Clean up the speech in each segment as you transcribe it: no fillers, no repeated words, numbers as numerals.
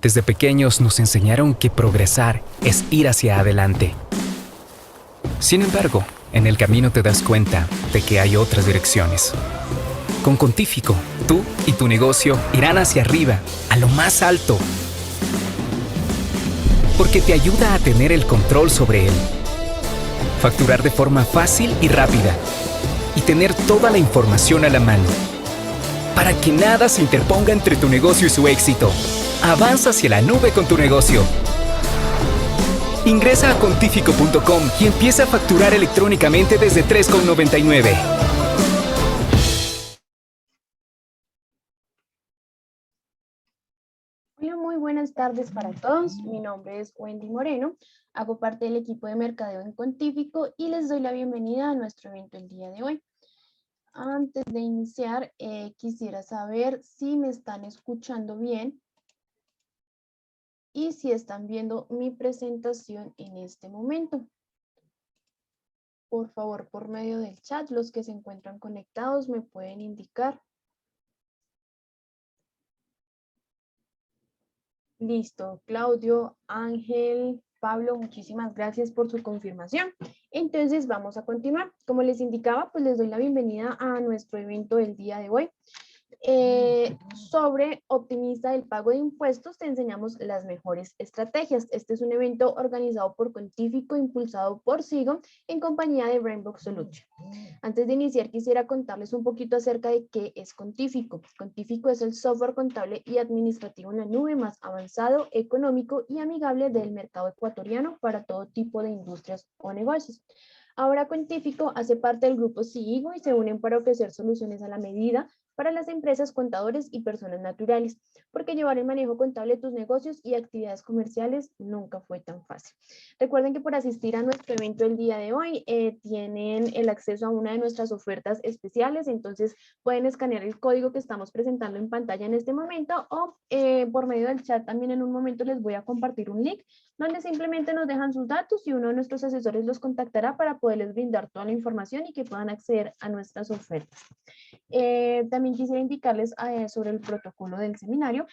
Desde pequeños nos enseñaron que progresar es ir hacia adelante. Sin embargo, en el camino te das cuenta de que hay otras direcciones. Con Contífico, tú y tu negocio irán hacia arriba, a lo más alto. Porque te ayuda a tener el control sobre él. Facturar de forma fácil y rápida. Y tener toda la información a la mano. Para que nada se interponga entre tu negocio y su éxito. Avanza hacia la nube con tu negocio. Ingresa a contífico.com y empieza a facturar electrónicamente desde $3,99. Hola, muy buenas tardes para todos. Mi nombre es Wendy Moreno. Hago parte del equipo de mercadeo en Contífico y les doy la bienvenida a nuestro evento el día de hoy. Antes de iniciar, quisiera saber si me están escuchando bien y si están viendo mi presentación en este momento. Por favor, por medio del chat, los que se encuentran conectados me pueden indicar. Listo, Claudio, Ángel, Pablo, muchísimas gracias por su confirmación. Entonces vamos a continuar. Como les indicaba, pues les doy la bienvenida a nuestro evento del día de hoy. Sobre Optimiza el pago de impuestos, te enseñamos las mejores estrategias. Este es un evento organizado por Contífico, impulsado por Sigo, en compañía de Brainbox Solution. Antes de iniciar, quisiera contarles un poquito acerca de qué es Contífico. Contífico es el software contable y administrativo en la nube más avanzado, económico y amigable del mercado ecuatoriano para todo tipo de industrias o negocios. Ahora Contífico hace parte del grupo Sigo y se unen para ofrecer soluciones a la medida para las empresas, contadores y personas naturales, porque llevar el manejo contable de tus negocios y actividades comerciales nunca fue tan fácil. Recuerden que por asistir a nuestro evento el día de hoy tienen el acceso a una de nuestras ofertas especiales, entonces pueden escanear el código que estamos presentando en pantalla en este momento o por medio del chat también en un momento les voy a compartir un link donde simplemente nos dejan sus datos y uno de nuestros asesores los contactará para poderles brindar toda la información y que puedan acceder a nuestras ofertas. También quisiera indicarles sobre el protocolo del seminario.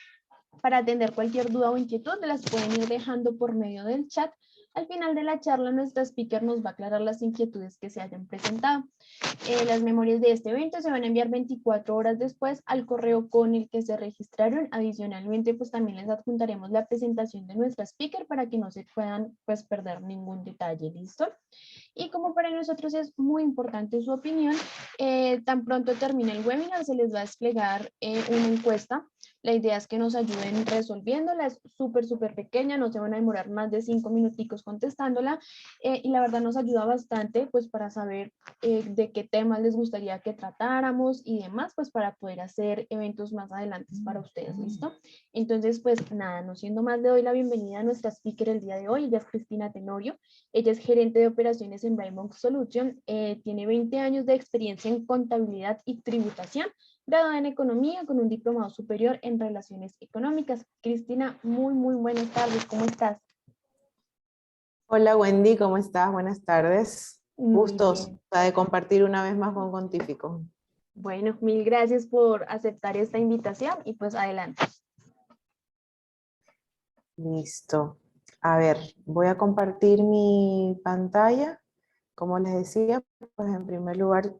Para atender cualquier duda o inquietud, las pueden ir dejando por medio del chat. Al final de la charla, nuestra speaker nos va a aclarar las inquietudes que se hayan presentado. Las memorias de este evento se van a enviar 24 horas después al correo con el que se registraron. Adicionalmente, pues también les adjuntaremos la presentación de nuestra speaker para que no se puedan pues perder ningún detalle, ¿listo? Y como para nosotros es muy importante su opinión, tan pronto termine el webinar se les va a desplegar una encuesta. La idea es que nos ayuden resolviéndola, es súper pequeña, no se van a demorar más de 5 minuticos contestándola y la verdad nos ayuda bastante pues para saber de qué temas les gustaría que tratáramos y demás pues para poder hacer eventos más adelante para ustedes, ¿listo? Entonces pues nada, no siendo más le doy la bienvenida a nuestra speaker el día de hoy, ella es Cristina Tenorio, ella es gerente de operaciones en Brainbox Solution, tiene 20 años de experiencia en contabilidad y tributación, graduada en economía con un diplomado superior en relaciones económicas. Cristina, muy buenas tardes, ¿cómo estás? Hola Wendy, ¿cómo estás? Buenas tardes. Muy Gustosa bien. de compartir una vez más con Contífico. Bueno, mil gracias por aceptar esta invitación y pues adelante. Listo. A ver, voy a compartir mi pantalla. Como les decía, pues en primer lugar,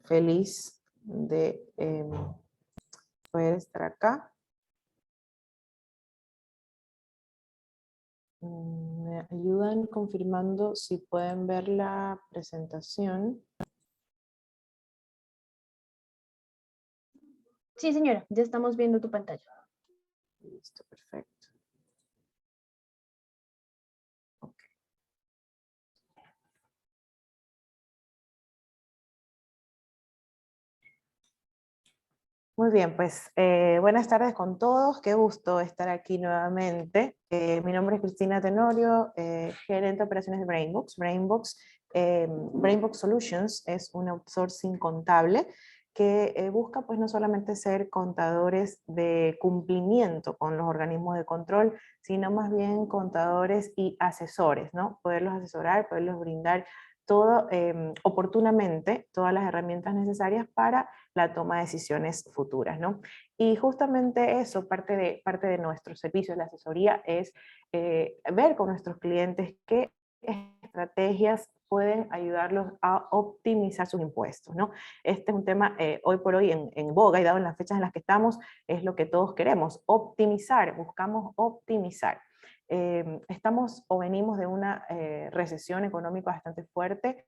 feliz de poder estar acá. Me ayudan confirmando si pueden ver la presentación. Sí, señora, ya estamos viendo tu pantalla. Listo, perfecto. Okay. Muy bien, pues buenas tardes con todos, qué gusto estar aquí nuevamente. Mi nombre es Cristina Tenorio, gerente de operaciones de Brainbox. Brainbox Solutions es un outsourcing contable que busca pues no solamente ser contadores de cumplimiento con los organismos de control, sino más bien contadores y asesores, ¿no? Poderlos asesorar, poderlos brindar oportunamente todas las herramientas necesarias para la toma de decisiones futuras, ¿no? Y justamente eso, parte de nuestro servicio, la asesoría, es ver con nuestros clientes qué estrategias pueden ayudarlos a optimizar sus impuestos, ¿no? Este es un tema hoy por hoy en boga, y dado en las fechas en las que estamos, es lo que todos queremos, optimizar, buscamos optimizar. Estamos o venimos de una recesión económica bastante fuerte,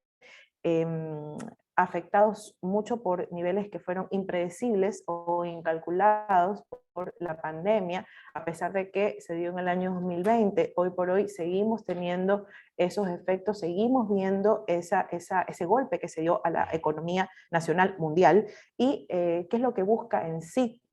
afectados mucho por niveles que fueron impredecibles o incalculados por la pandemia, a pesar de que se dio en el año 2020, hoy por hoy seguimos teniendo esos efectos, seguimos viendo ese golpe que se dio a la economía nacional mundial, y qué es lo que busca en sí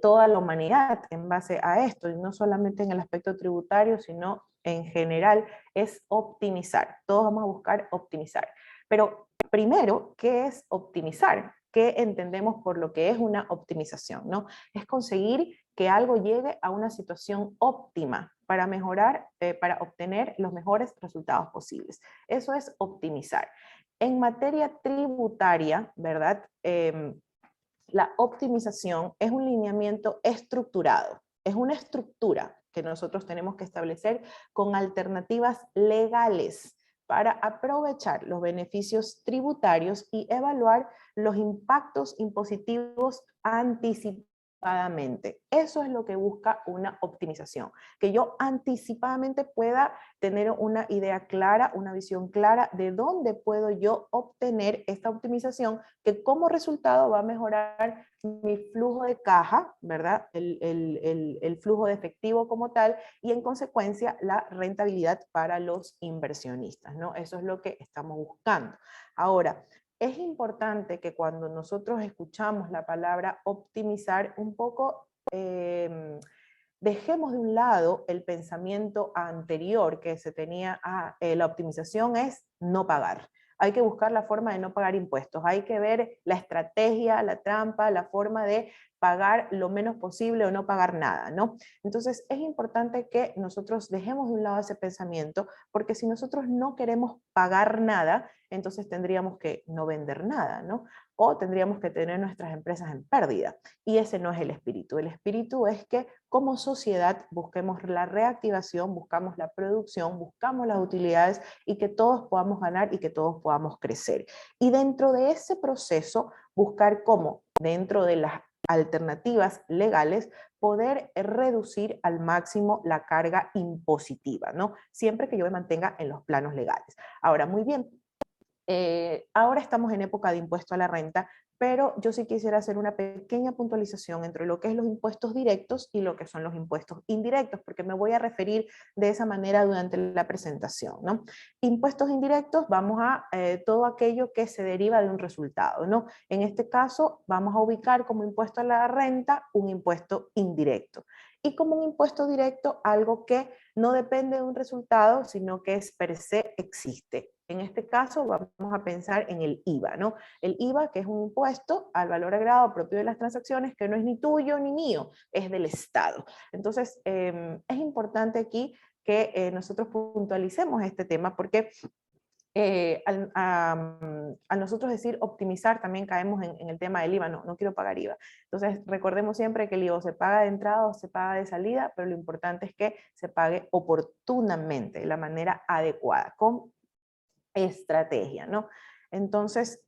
toda la humanidad en base a esto, y no solamente en el aspecto tributario, sino en general, es optimizar. Todos vamos a buscar optimizar. Pero primero, ¿qué es optimizar? ¿Qué entendemos por lo que es una optimización, ¿no? Es conseguir que algo llegue a una situación óptima para mejorar, para obtener los mejores resultados posibles. Eso es optimizar. En materia tributaria, ¿verdad? La optimización es un lineamiento estructurado, es una estructura que nosotros tenemos que establecer con alternativas legales para aprovechar los beneficios tributarios y evaluar los impactos impositivos anticipadamente. Eso es lo que busca una optimización, que yo anticipadamente pueda tener una idea clara, una visión clara de dónde puedo yo obtener esta optimización, que como resultado va a mejorar mi flujo de caja, ¿verdad? El flujo de efectivo como tal, y en consecuencia la rentabilidad para los inversionistas, ¿no? Eso es lo que estamos buscando. Ahora, es importante que cuando nosotros escuchamos la palabra optimizar, un poco dejemos de un lado el pensamiento anterior que se tenía a la optimización es no pagar. Hay que buscar la forma de no pagar impuestos, hay que ver la estrategia, la trampa, la forma de pagar lo menos posible o no pagar nada, ¿no? Entonces es importante que nosotros dejemos de un lado ese pensamiento, porque si nosotros no queremos pagar nada, entonces tendríamos que no vender nada, ¿no? O tendríamos que tener nuestras empresas en pérdida. Y ese no es el espíritu. El espíritu es que como sociedad busquemos la reactivación, buscamos la producción, buscamos las utilidades, y que todos podamos ganar y que todos podamos crecer. Y dentro de ese proceso, buscar cómo, dentro de las alternativas legales, poder reducir al máximo la carga impositiva, ¿no? Siempre que yo me mantenga en los planos legales. Ahora, muy bien, ahora estamos en época de impuesto a la renta, pero yo sí quisiera hacer una pequeña puntualización entre lo que es los impuestos directos y lo que son los impuestos indirectos, porque me voy a referir de esa manera durante la presentación, ¿no? Impuestos indirectos, vamos a todo aquello que se deriva de un resultado, ¿no? En este caso, vamos a ubicar como impuesto a la renta un impuesto indirecto. Y como un impuesto directo, algo que no depende de un resultado, sino que es per se existe. En este caso vamos a pensar en el IVA, ¿no? El IVA, que es un impuesto al valor agregado propio de las transacciones, que no es ni tuyo ni mío, es del Estado. Entonces, es importante aquí que nosotros puntualicemos este tema, porque al nosotros decir optimizar, también caemos en el tema del IVA, no quiero pagar IVA. Entonces, recordemos siempre que el IVA se paga de entrada o se paga de salida, pero lo importante es que se pague oportunamente, de la manera adecuada, con estrategia, ¿no? Entonces,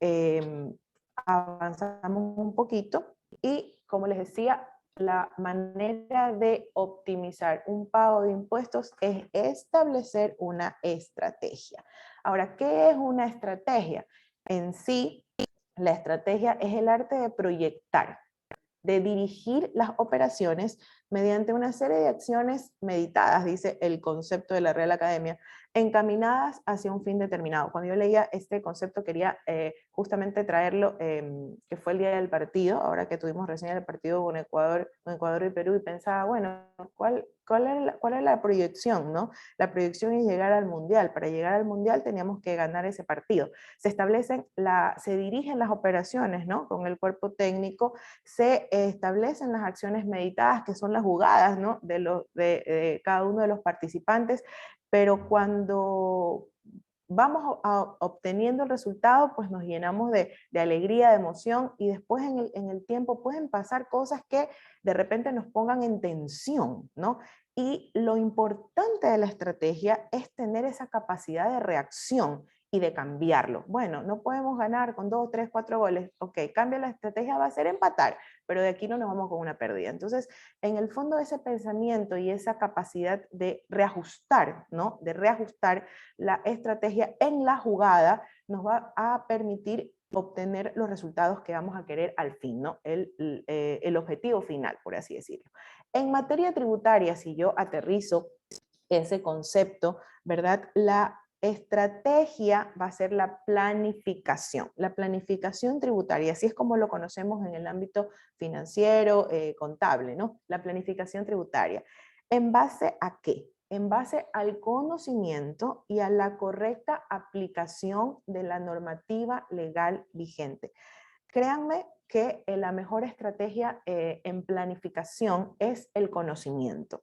avanzamos un poquito y, como les decía, la manera de optimizar un pago de impuestos es establecer una estrategia. Ahora, ¿qué es una estrategia? En sí, la estrategia es el arte de proyectar, de dirigir las operaciones mediante una serie de acciones meditadas, dice el concepto de la Real Academia, encaminadas hacia un fin determinado. Cuando yo leía este concepto quería justamente traerlo, que fue el día del partido, ahora que tuvimos recién el partido con Ecuador y Perú, y pensaba, bueno, ¿cuál es la proyección, no? La proyección es llegar al Mundial. Para llegar al Mundial teníamos que ganar ese partido. Se dirigen las operaciones, ¿no? Con el cuerpo técnico, se establecen las acciones meditadas, que son las jugadas, ¿no? de cada uno de los participantes, pero cuando vamos obteniendo el resultado, pues nos llenamos de alegría, de emoción, y después en el tiempo pueden pasar cosas que de repente nos pongan en tensión, ¿no? Y lo importante de la estrategia es tener esa capacidad de reacción y de cambiarlo. Bueno, no podemos ganar con 2, 3, 4 goles. Ok, cambia la estrategia, va a ser empatar, pero de aquí no nos vamos con una pérdida. Entonces, en el fondo ese pensamiento y esa capacidad de reajustar, ¿no? De reajustar la estrategia en la jugada nos va a permitir obtener los resultados que vamos a querer al fin, ¿no? El objetivo final, por así decirlo. En materia tributaria, si yo aterrizo ese concepto, ¿verdad? La estrategia va a ser la planificación tributaria, así es como lo conocemos en el ámbito financiero, contable, ¿no? La planificación tributaria. ¿En base a qué? En base al conocimiento y a la correcta aplicación de la normativa legal vigente. Créanme que la mejor estrategia en planificación es el conocimiento.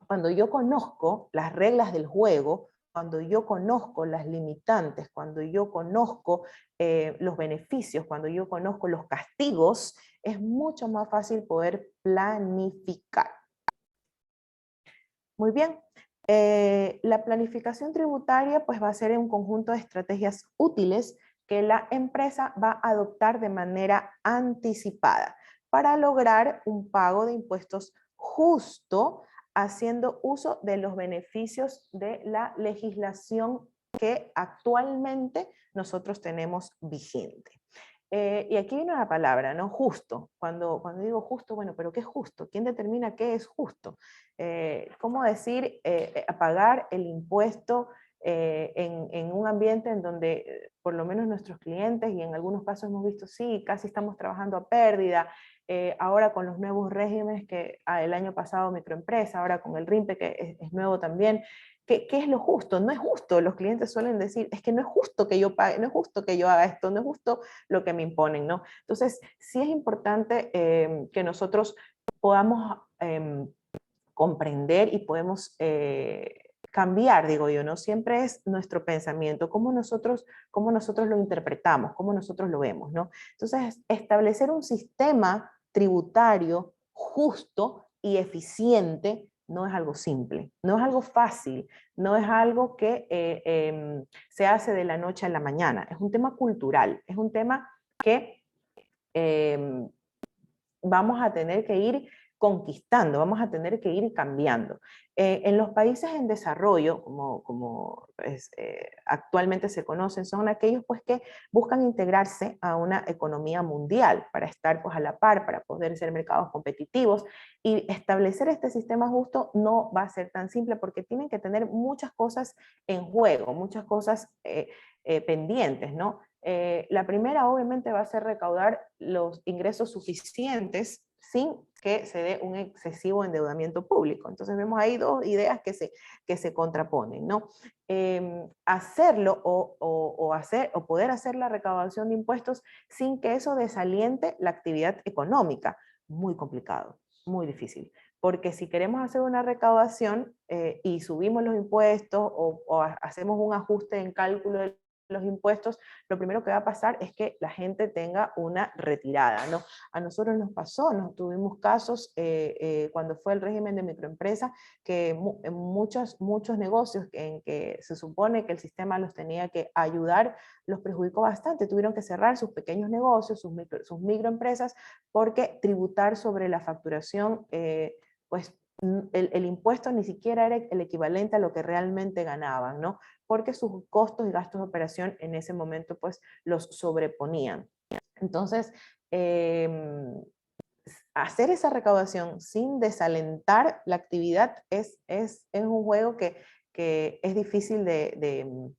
Cuando yo conozco las reglas del juego, cuando yo conozco las limitantes, cuando yo conozco los beneficios, cuando yo conozco los castigos, es mucho más fácil poder planificar. Muy bien. La planificación tributaria pues va a ser un conjunto de estrategias útiles que la empresa va a adoptar de manera anticipada para lograr un pago de impuestos justo, haciendo uso de los beneficios de la legislación que actualmente nosotros tenemos vigente. Y aquí viene una palabra, ¿no? Justo. Cuando digo justo, bueno, pero ¿qué es justo? ¿Quién determina qué es justo? ¿Cómo decir pagar el impuesto en un ambiente en donde por lo menos nuestros clientes, y en algunos casos hemos visto, sí, casi estamos trabajando a pérdida, ahora con los nuevos regímenes que el año pasado microempresa, ahora con el RIMPE que es nuevo también? ¿Qué es lo justo? No es justo. Los clientes suelen decir, es que no es justo que yo pague, no es justo que yo haga esto, no es justo lo que me imponen, ¿no? Entonces, sí es importante que nosotros podamos comprender y podemos cambiar, digo yo, ¿no? Siempre es nuestro pensamiento, cómo nosotros lo interpretamos, cómo nosotros lo vemos, ¿no? Entonces, establecer un sistema tributario justo y eficiente no es algo simple, no es algo fácil, no es algo que se hace de la noche a la mañana, es un tema cultural, es un tema que vamos a tener que ir conquistando, vamos a tener que ir cambiando. En los países en desarrollo, como actualmente se conocen, son aquellos pues, que buscan integrarse a una economía mundial para estar pues, a la par, para poder ser mercados competitivos, y establecer este sistema justo no va a ser tan simple porque tienen que tener muchas cosas en juego, muchas cosas pendientes, ¿no? La primera obviamente va a ser recaudar los ingresos suficientes sin que se dé un excesivo endeudamiento público. Entonces vemos ahí dos ideas que se contraponen, ¿no? Hacerlo o poder hacer la recaudación de impuestos sin que eso desaliente la actividad económica, muy complicado, muy difícil. Porque si queremos hacer una recaudación y subimos los impuestos o hacemos un ajuste en cálculo de los impuestos, lo primero que va a pasar es que la gente tenga una retirada, ¿no? A nosotros nos pasó, tuvimos casos cuando fue el régimen de microempresa, que muchos negocios en que se supone que el sistema los tenía que ayudar, los perjudicó bastante, tuvieron que cerrar sus pequeños negocios, sus microempresas, porque tributar sobre la facturación, pues el impuesto ni siquiera era el equivalente a lo que realmente ganaban, ¿no? Porque sus costos y gastos de operación en ese momento pues los sobreponían. Entonces, hacer esa recaudación sin desalentar la actividad es un juego que es difícil de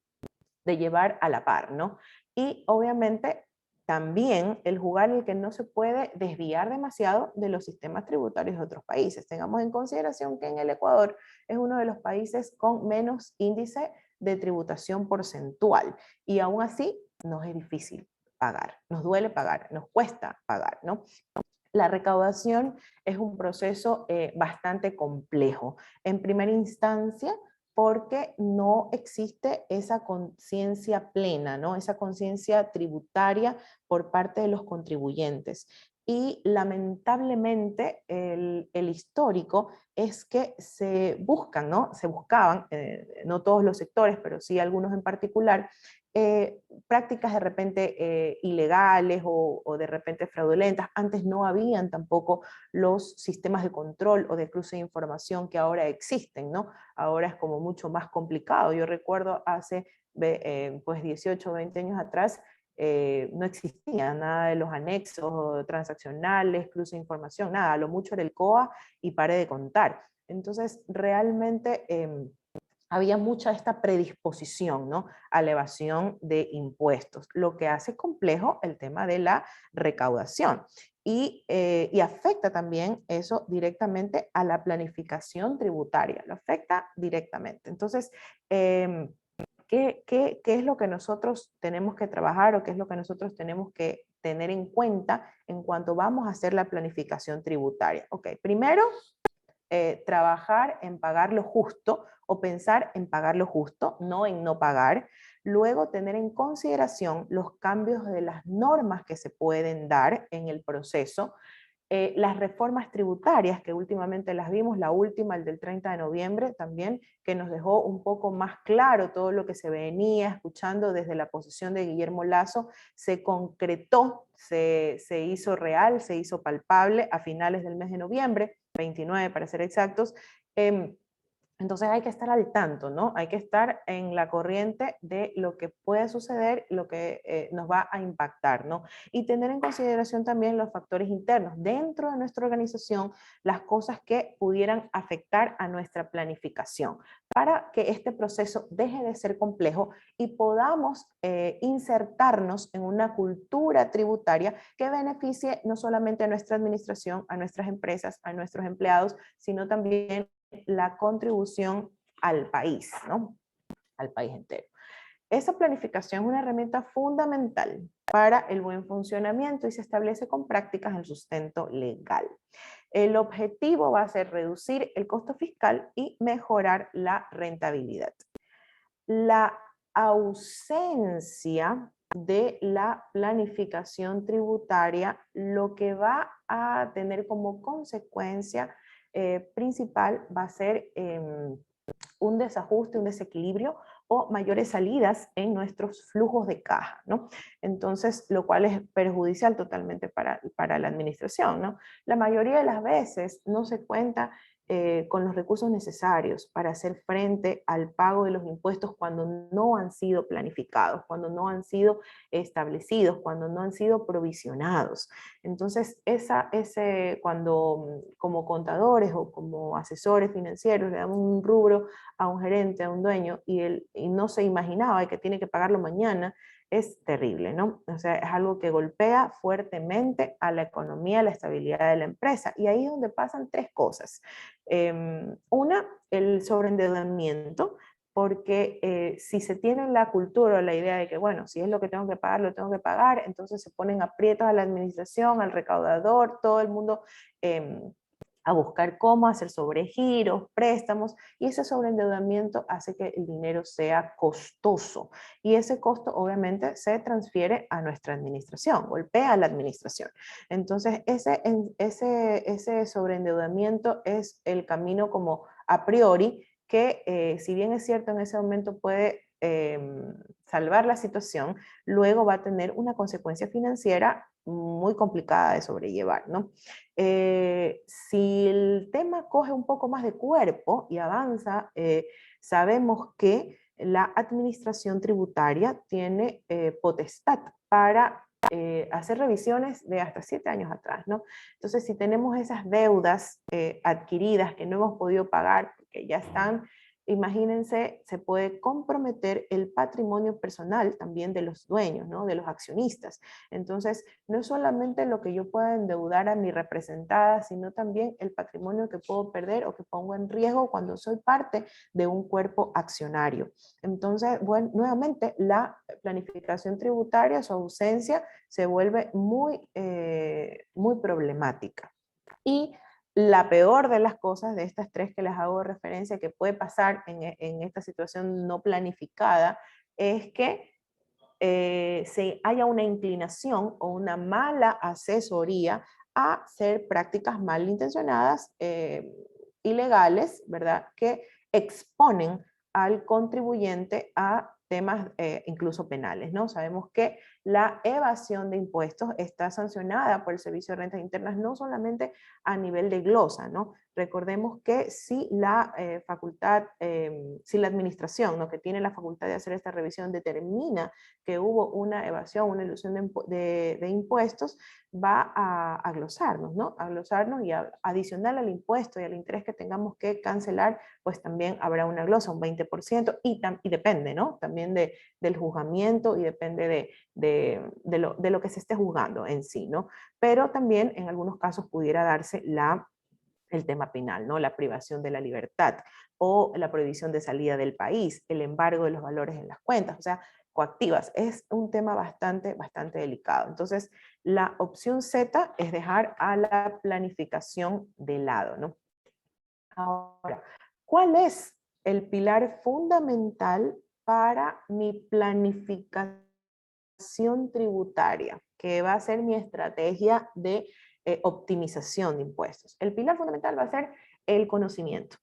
llevar a la par, ¿no? Y obviamente también el jugar el que no se puede desviar demasiado de los sistemas tributarios de otros países. Tengamos en consideración que en el Ecuador es uno de los países con menos índice de tributación porcentual, y aún así nos es difícil pagar, nos duele pagar, nos cuesta pagar, ¿no? La recaudación es un proceso bastante complejo. En primera instancia, porque no existe esa conciencia plena, ¿no? Esa conciencia tributaria por parte de los contribuyentes. Y lamentablemente el histórico es que se buscan, ¿no? Se buscaban, no todos los sectores, pero sí algunos en particular, prácticas de repente ilegales o de repente fraudulentas. Antes no habían tampoco los sistemas de control o de cruce de información que ahora existen, ¿no? Ahora es como mucho más complicado. Yo recuerdo hace pues 18 o 20 años atrás, no existía nada de los anexos transaccionales, cruce de información, nada, lo mucho era el COA y pare de contar. Entonces, realmente había mucha esta predisposición, ¿no?, a la evasión de impuestos, lo que hace complejo el tema de la recaudación. Y afecta también eso directamente a la planificación tributaria, lo afecta directamente. Entonces, ¿qué es lo que nosotros tenemos que trabajar o qué es lo que nosotros tenemos que tener en cuenta en cuanto vamos a hacer la planificación tributaria? Ok, primero, trabajar en pagar lo justo o pensar en pagar lo justo, no en no pagar. Luego, tener en consideración los cambios de las normas que se pueden dar en el proceso. Las reformas tributarias, que últimamente las vimos, la última, el del 30 de noviembre también, que nos dejó un poco más claro todo lo que se venía escuchando desde la posición de Guillermo Lasso, se concretó, se hizo real, se hizo palpable a finales del mes de noviembre, 29 para ser exactos. Entonces hay que estar al tanto, ¿no? Hay que estar en la corriente de lo que puede suceder, lo que nos va a impactar, ¿no? Y tener en consideración también los factores internos dentro de nuestra organización, las cosas que pudieran afectar a nuestra planificación, para que este proceso deje de ser complejo y podamos insertarnos en una cultura tributaria que beneficie no solamente a nuestra administración, a nuestras empresas, a nuestros empleados, sino también la contribución al país, ¿no? Al país entero. Esa planificación es una herramienta fundamental para el buen funcionamiento y se establece con prácticas en sustento legal. El objetivo va a ser reducir el costo fiscal y mejorar la rentabilidad. La ausencia de la planificación tributaria lo que va a tener como consecuencia principal va a ser un desajuste, un desequilibrio o mayores salidas en nuestros flujos de caja, ¿no? Entonces, lo cual es perjudicial totalmente para la administración, ¿no? La mayoría de las veces no se cuenta con los recursos necesarios para hacer frente al pago de los impuestos cuando no han sido planificados, cuando no han sido establecidos, cuando no han sido provisionados. Entonces, cuando como contadores o como asesores financieros le damos un rubro a un gerente, a un dueño, y no se imaginaba que tiene que pagarlo mañana, es terrible, ¿no? O sea, es algo que golpea fuertemente a la economía, a la estabilidad de la empresa. Y ahí es donde pasan tres cosas. Una, el sobreendeudamiento, porque si se tiene la cultura o la idea de que, bueno, si es lo que tengo que pagar, lo tengo que pagar, entonces se ponen aprietos a la administración, al recaudador, todo el mundo a buscar cómo hacer sobregiros, préstamos, y ese sobreendeudamiento hace que el dinero sea costoso. Y ese costo obviamente se transfiere a nuestra administración, golpea a la administración. Entonces ese sobreendeudamiento es el camino como a priori que si bien es cierto en ese momento puede salvar la situación, luego va a tener una consecuencia financiera muy complicada de sobrellevar, ¿no? Si el tema coge un poco más de cuerpo y avanza, sabemos que la administración tributaria tiene potestad para hacer revisiones de hasta 7 años atrás, ¿no? Entonces, si tenemos esas deudas adquiridas que no hemos podido pagar, porque ya están, imagínense, se puede comprometer el patrimonio personal también de los dueños, ¿no? De los accionistas. Entonces, no es solamente lo que yo pueda endeudar a mi representada, sino también el patrimonio que puedo perder o que pongo en riesgo cuando soy parte de un cuerpo accionario. Entonces, bueno, nuevamente, la planificación tributaria, su ausencia, se vuelve muy problemática. Y La peor de las cosas de estas tres que les hago referencia que puede pasar en esta situación no planificada es que haya una inclinación o una mala asesoría a hacer prácticas malintencionadas, ilegales, ¿verdad? Que exponen al contribuyente a temas incluso penales, ¿no? Sabemos que la evasión de impuestos está sancionada por el Servicio de Rentas Internas no solamente a nivel de glosa, ¿no? Recordemos que si la si la administración, ¿no? que tiene la facultad de hacer esta revisión determina que hubo una evasión, una ilusión de impuestos, va a glosarnos, ¿no? A glosarnos y adicional al impuesto y al interés que tengamos que cancelar, pues también habrá una glosa, un 20%, y depende, ¿no? También del juzgamiento y depende de lo que se esté juzgando en sí, ¿no? Pero también en algunos casos pudiera darse el tema penal, ¿no? La privación de la libertad o la prohibición de salida del país, el embargo de los valores en las cuentas, o sea, coactivas. Es un tema bastante delicado. Entonces, la opción Z es dejar a la planificación de lado, ¿no? Ahora, ¿cuál es el pilar fundamental para mi planificación tributaria? Que va a ser mi estrategia de optimización de impuestos. El pilar fundamental va a ser el conocimiento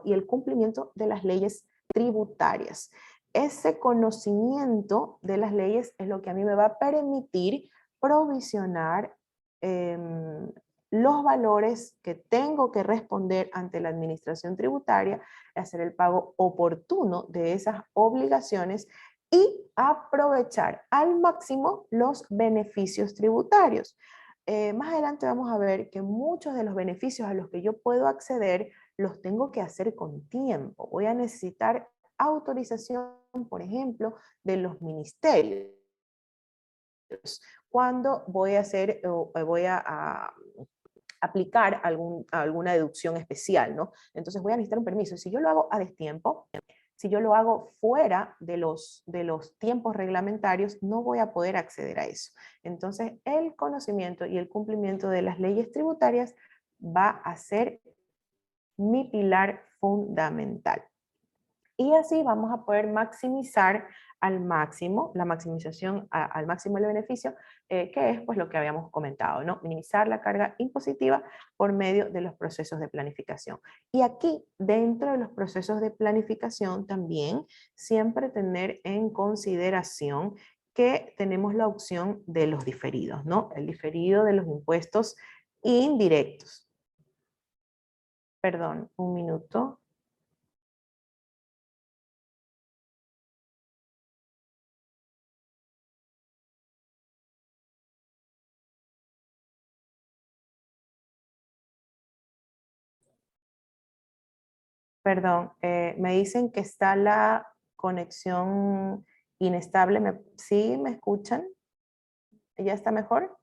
y el cumplimiento de las leyes tributarias. Ese conocimiento de las leyes es lo que a mí me va a permitir provisionar los valores que tengo que responder ante la administración tributaria, hacer el pago oportuno de esas obligaciones y aprovechar al máximo los beneficios tributarios. Más adelante vamos a ver que muchos de los beneficios a los que yo puedo acceder los tengo que hacer con tiempo. Voy a necesitar autorización, por ejemplo, de los ministerios. Cuando voy a hacer, voy a aplicar alguna deducción especial, ¿no? Entonces voy a necesitar un permiso. Si yo lo hago a destiempo, si yo lo hago fuera de los tiempos reglamentarios, no voy a poder acceder a eso. Entonces, el conocimiento y el cumplimiento de las leyes tributarias va a ser mi pilar fundamental. Y así vamos a poder maximizar al máximo, la maximización al máximo del beneficio, que es pues lo que habíamos comentado, ¿no? Minimizar la carga impositiva por medio de los procesos de planificación. Y aquí, dentro de los procesos de planificación, también siempre tener en consideración que tenemos la opción de los diferidos, ¿no? El diferido de los impuestos indirectos. Perdón, un minuto. Perdón, me dicen que está la conexión inestable. ¿Sí me escuchan? ¿Ya está mejor?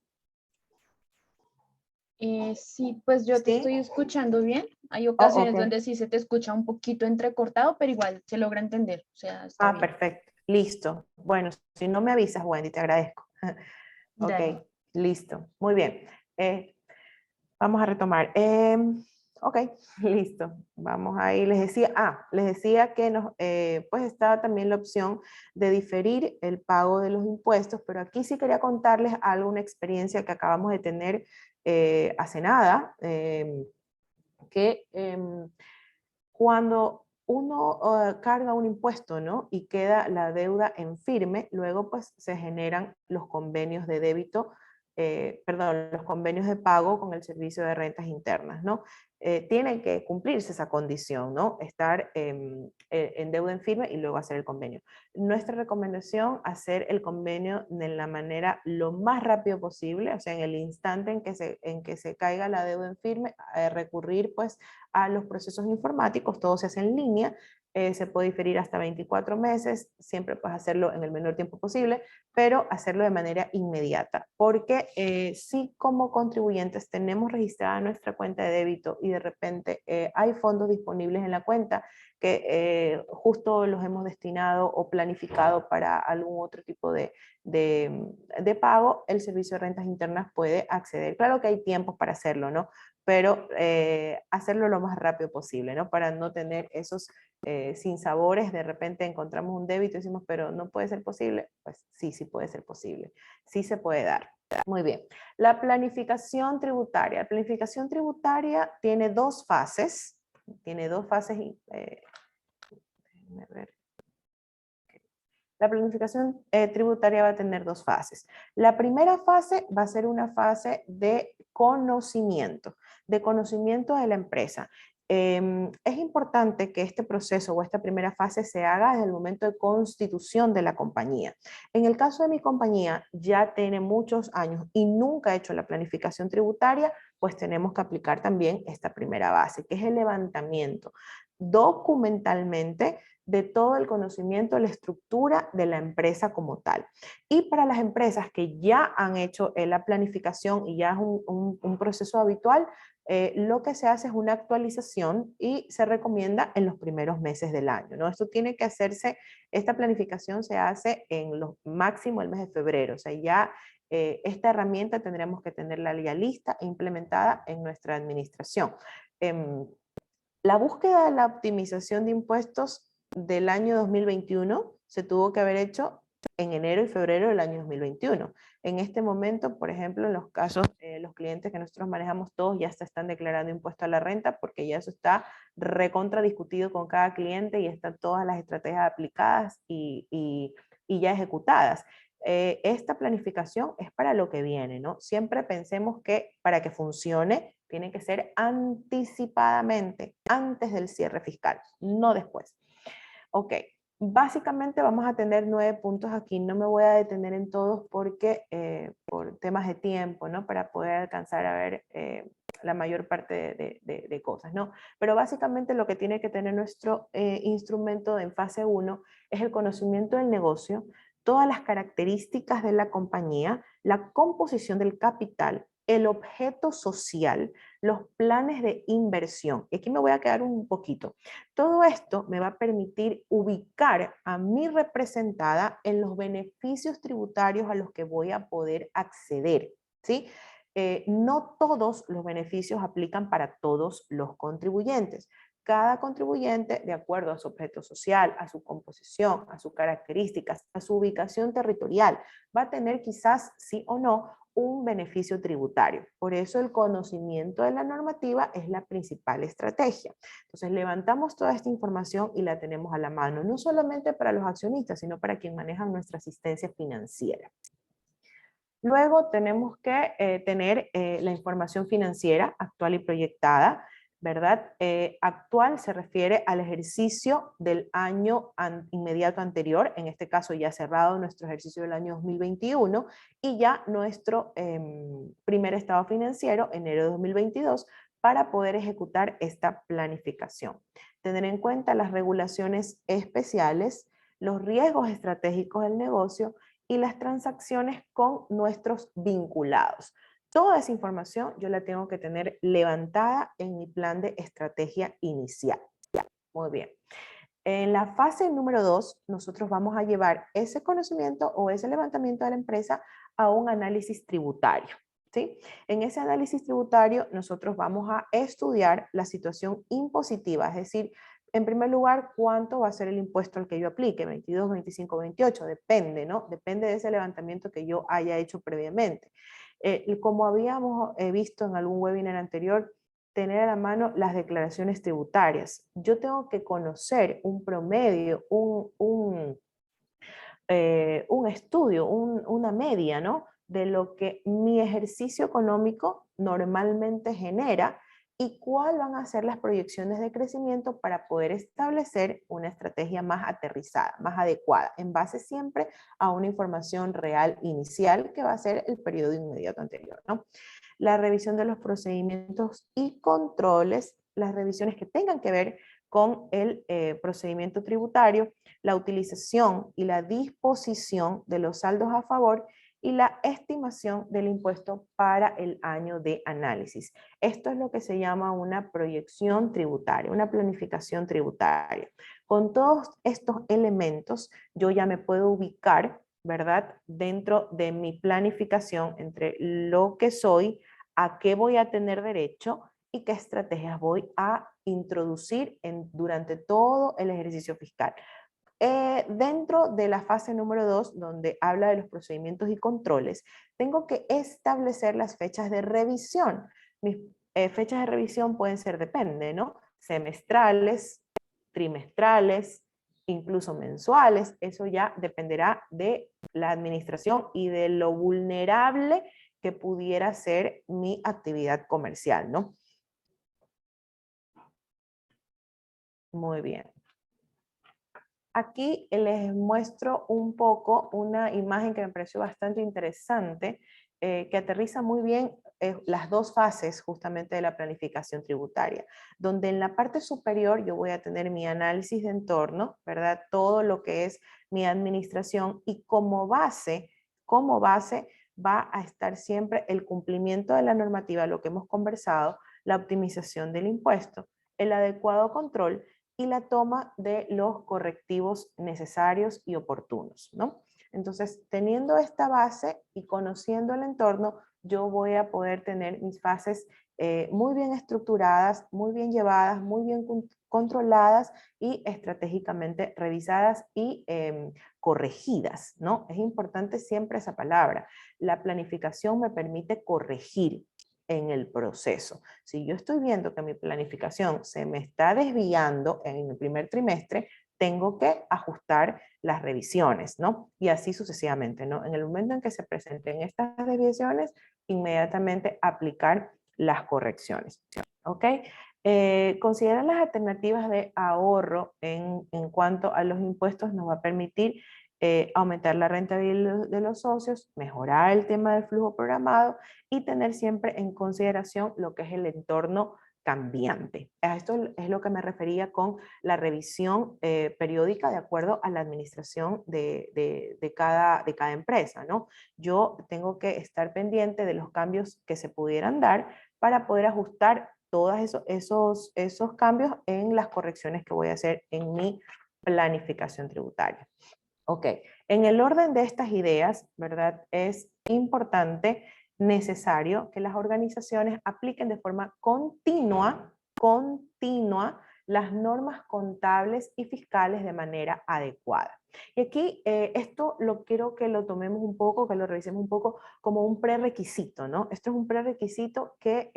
Sí, pues yo te ¿Sí? estoy escuchando bien. Hay Oh, ocasiones ok. donde sí se te escucha un poquito entrecortado, pero igual se logra entender. O sea, está Ah, bien. perfecto. Listo. Bueno, si no me avisas, Wendy, te agradezco. Ok, Dale. listo. Muy bien. Vamos a retomar. Ok, listo. Vamos ahí. Les decía que pues estaba también la opción de diferir el pago de los impuestos, pero aquí sí quería contarles algo, una experiencia que acabamos de tener hace nada, que cuando uno carga un impuesto, ¿no? Y queda la deuda en firme, luego pues se generan los convenios de débito, los convenios de pago con el Servicio de Rentas Internas, ¿no? Tiene que cumplirse esa condición, ¿no? Estar en deuda en firme y luego hacer el convenio. Nuestra recomendación, hacer el convenio de la manera lo más rápido posible, o sea, en el instante en que se caiga la deuda en firme, recurrir pues a los procesos informáticos, todo se hace en línea, se puede diferir hasta 24 meses, siempre puedes hacerlo en el menor tiempo posible, pero hacerlo de manera inmediata, porque si como contribuyentes tenemos registrada nuestra cuenta de débito y de repente hay fondos disponibles en la cuenta que justo los hemos destinado o planificado para algún otro tipo de pago, el Servicio de Rentas Internas puede acceder. Claro que hay tiempos para hacerlo, ¿no? Pero hacerlo lo más rápido posible, ¿no? Para no tener esos sinsabores, de repente encontramos un débito y decimos, pero no puede ser posible. Pues sí, sí puede ser posible, sí se puede dar. Muy bien. La planificación tributaria. La planificación tributaria tiene dos fases. Tiene dos fases. Déjenme ver. La planificación tributaria va a tener dos fases. La primera fase va a ser una fase de conocimiento de la empresa. Es importante que este proceso o esta primera fase se haga desde el momento de constitución de la compañía. En el caso de mi compañía, ya tiene muchos años y nunca ha hecho la planificación tributaria, pues tenemos que aplicar también esta primera base, que es el levantamiento documentalmente de todo el conocimiento de la estructura de la empresa como tal. Y para las empresas que ya han hecho la planificación y ya es un proceso habitual, lo que se hace es una actualización y se recomienda en los primeros meses del año, ¿no? Esto tiene que hacerse, esta planificación se hace en lo máximo el mes de febrero, o sea, ya esta herramienta tendremos que tenerla ya lista e implementada en nuestra administración. La búsqueda de la optimización de impuestos del año 2021 se tuvo que haber hecho en enero y febrero del año 2021. En este momento, por ejemplo, en los casos, los clientes que nosotros manejamos todos ya se están declarando impuesto a la renta porque ya eso está recontra discutido con cada cliente y están todas las estrategias aplicadas y ya ejecutadas. Esta planificación es para lo que viene, ¿no? Siempre pensemos que para que funcione tiene que ser anticipadamente, antes del cierre fiscal, no después. Ok, básicamente vamos a tener 9 puntos aquí, no me voy a detener en todos porque por temas de tiempo, ¿no? Para poder alcanzar a ver la mayor parte de cosas, ¿no? Pero básicamente lo que tiene que tener nuestro instrumento en fase 1 es el conocimiento del negocio, todas las características de la compañía, la composición del capital, el objeto social, los planes de inversión. Y aquí me voy a quedar un poquito. Todo esto me va a permitir ubicar a mi representada en los beneficios tributarios a los que voy a poder acceder, ¿sí? No todos los beneficios aplican para todos los contribuyentes. Cada contribuyente, de acuerdo a su objeto social, a su composición, a sus características, a su ubicación territorial, va a tener quizás sí o no un beneficio tributario. Por eso el conocimiento de la normativa es la principal estrategia. Entonces levantamos toda esta información y la tenemos a la mano, no solamente para los accionistas, sino para quien maneja nuestra asistencia financiera. Luego tenemos que tener la información financiera actual y proyectada, ¿verdad? Actual se refiere al ejercicio del año inmediato anterior, en este caso ya cerrado nuestro ejercicio del año 2021 y ya nuestro primer estado financiero, enero de 2022, para poder ejecutar esta planificación. Tener en cuenta las regulaciones especiales, los riesgos estratégicos del negocio y las transacciones con nuestros vinculados. Toda esa información yo la tengo que tener levantada en mi plan de estrategia inicial. Muy bien. En la fase número 2, nosotros vamos a llevar ese conocimiento o ese levantamiento de la empresa a un análisis tributario, ¿sí? En ese análisis tributario nosotros vamos a estudiar la situación impositiva, es decir, en primer lugar, ¿cuánto va a ser el impuesto al que yo aplique? 22, 25, 28, depende, ¿no? Depende de ese levantamiento que yo haya hecho previamente. Como habíamos visto en algún webinar anterior, tener a la mano las declaraciones tributarias. Yo tengo que conocer un promedio, un estudio, una media, ¿no? De lo que mi ejercicio económico normalmente genera y cuáles van a ser las proyecciones de crecimiento para poder establecer una estrategia más aterrizada, más adecuada, en base siempre a una información real inicial que va a ser el periodo inmediato anterior, ¿no? La revisión de los procedimientos y controles, las revisiones que tengan que ver con el procedimiento tributario, la utilización y la disposición de los saldos a favor y la estimación del impuesto para el año de análisis. Esto es lo que se llama una proyección tributaria, una planificación tributaria. Con todos estos elementos, yo ya me puedo ubicar, ¿verdad?, dentro de mi planificación entre lo que soy, a qué voy a tener derecho y qué estrategias voy a introducir durante todo el ejercicio fiscal. Dentro de la fase número 2, donde habla de los procedimientos y controles, tengo que establecer las fechas de revisión. Mis fechas de revisión pueden ser, depende, ¿no? Semestrales, trimestrales, incluso mensuales. Eso ya dependerá de la administración y de lo vulnerable que pudiera ser mi actividad comercial, ¿no? Muy bien. Aquí les muestro un poco una imagen que me pareció bastante interesante, que aterriza muy bien las dos fases justamente de la planificación tributaria, donde en la parte superior yo voy a tener mi análisis de entorno, ¿verdad? Todo lo que es mi administración y como base va a estar siempre el cumplimiento de la normativa, lo que hemos conversado, la optimización del impuesto, el adecuado control y la toma de los correctivos necesarios y oportunos, ¿no? Entonces, teniendo esta base y conociendo el entorno, yo voy a poder tener mis fases muy bien estructuradas, muy bien llevadas, muy bien controladas y estratégicamente revisadas y corregidas, ¿no? Es importante siempre esa palabra. La planificación me permite corregir en el proceso. Si yo estoy viendo que mi planificación se me está desviando en el primer trimestre, tengo que ajustar las revisiones, ¿no? Y así sucesivamente, ¿no? En el momento en que se presenten estas desviaciones, inmediatamente aplicar las correcciones, ¿ok? Considerar las alternativas de ahorro en cuanto a los impuestos nos va a permitir aumentar la rentabilidad de los socios, mejorar el tema del flujo programado y tener siempre en consideración lo que es el entorno cambiante. A esto es lo que me refería con la revisión periódica de acuerdo a la administración de cada empresa, ¿no? Yo tengo que estar pendiente de los cambios que se pudieran dar para poder ajustar todos esos cambios en las correcciones que voy a hacer en mi planificación tributaria. Ok, en el orden de estas ideas, ¿verdad? Es importante, necesario que las organizaciones apliquen de forma continua las normas contables y fiscales de manera adecuada. Y aquí esto lo quiero que lo tomemos un poco, que lo revisemos un poco como un prerequisito, ¿no? Esto es un prerequisito que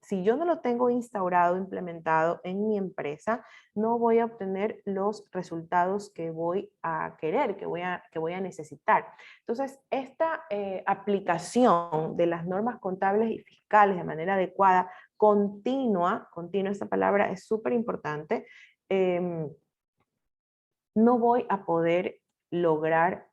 si yo no lo tengo instaurado, implementado en mi empresa, no voy a obtener los resultados que voy a querer, que voy a necesitar. Entonces, esta aplicación de las normas contables y fiscales de manera adecuada, continua, esta palabra es súper importante, no voy a poder lograr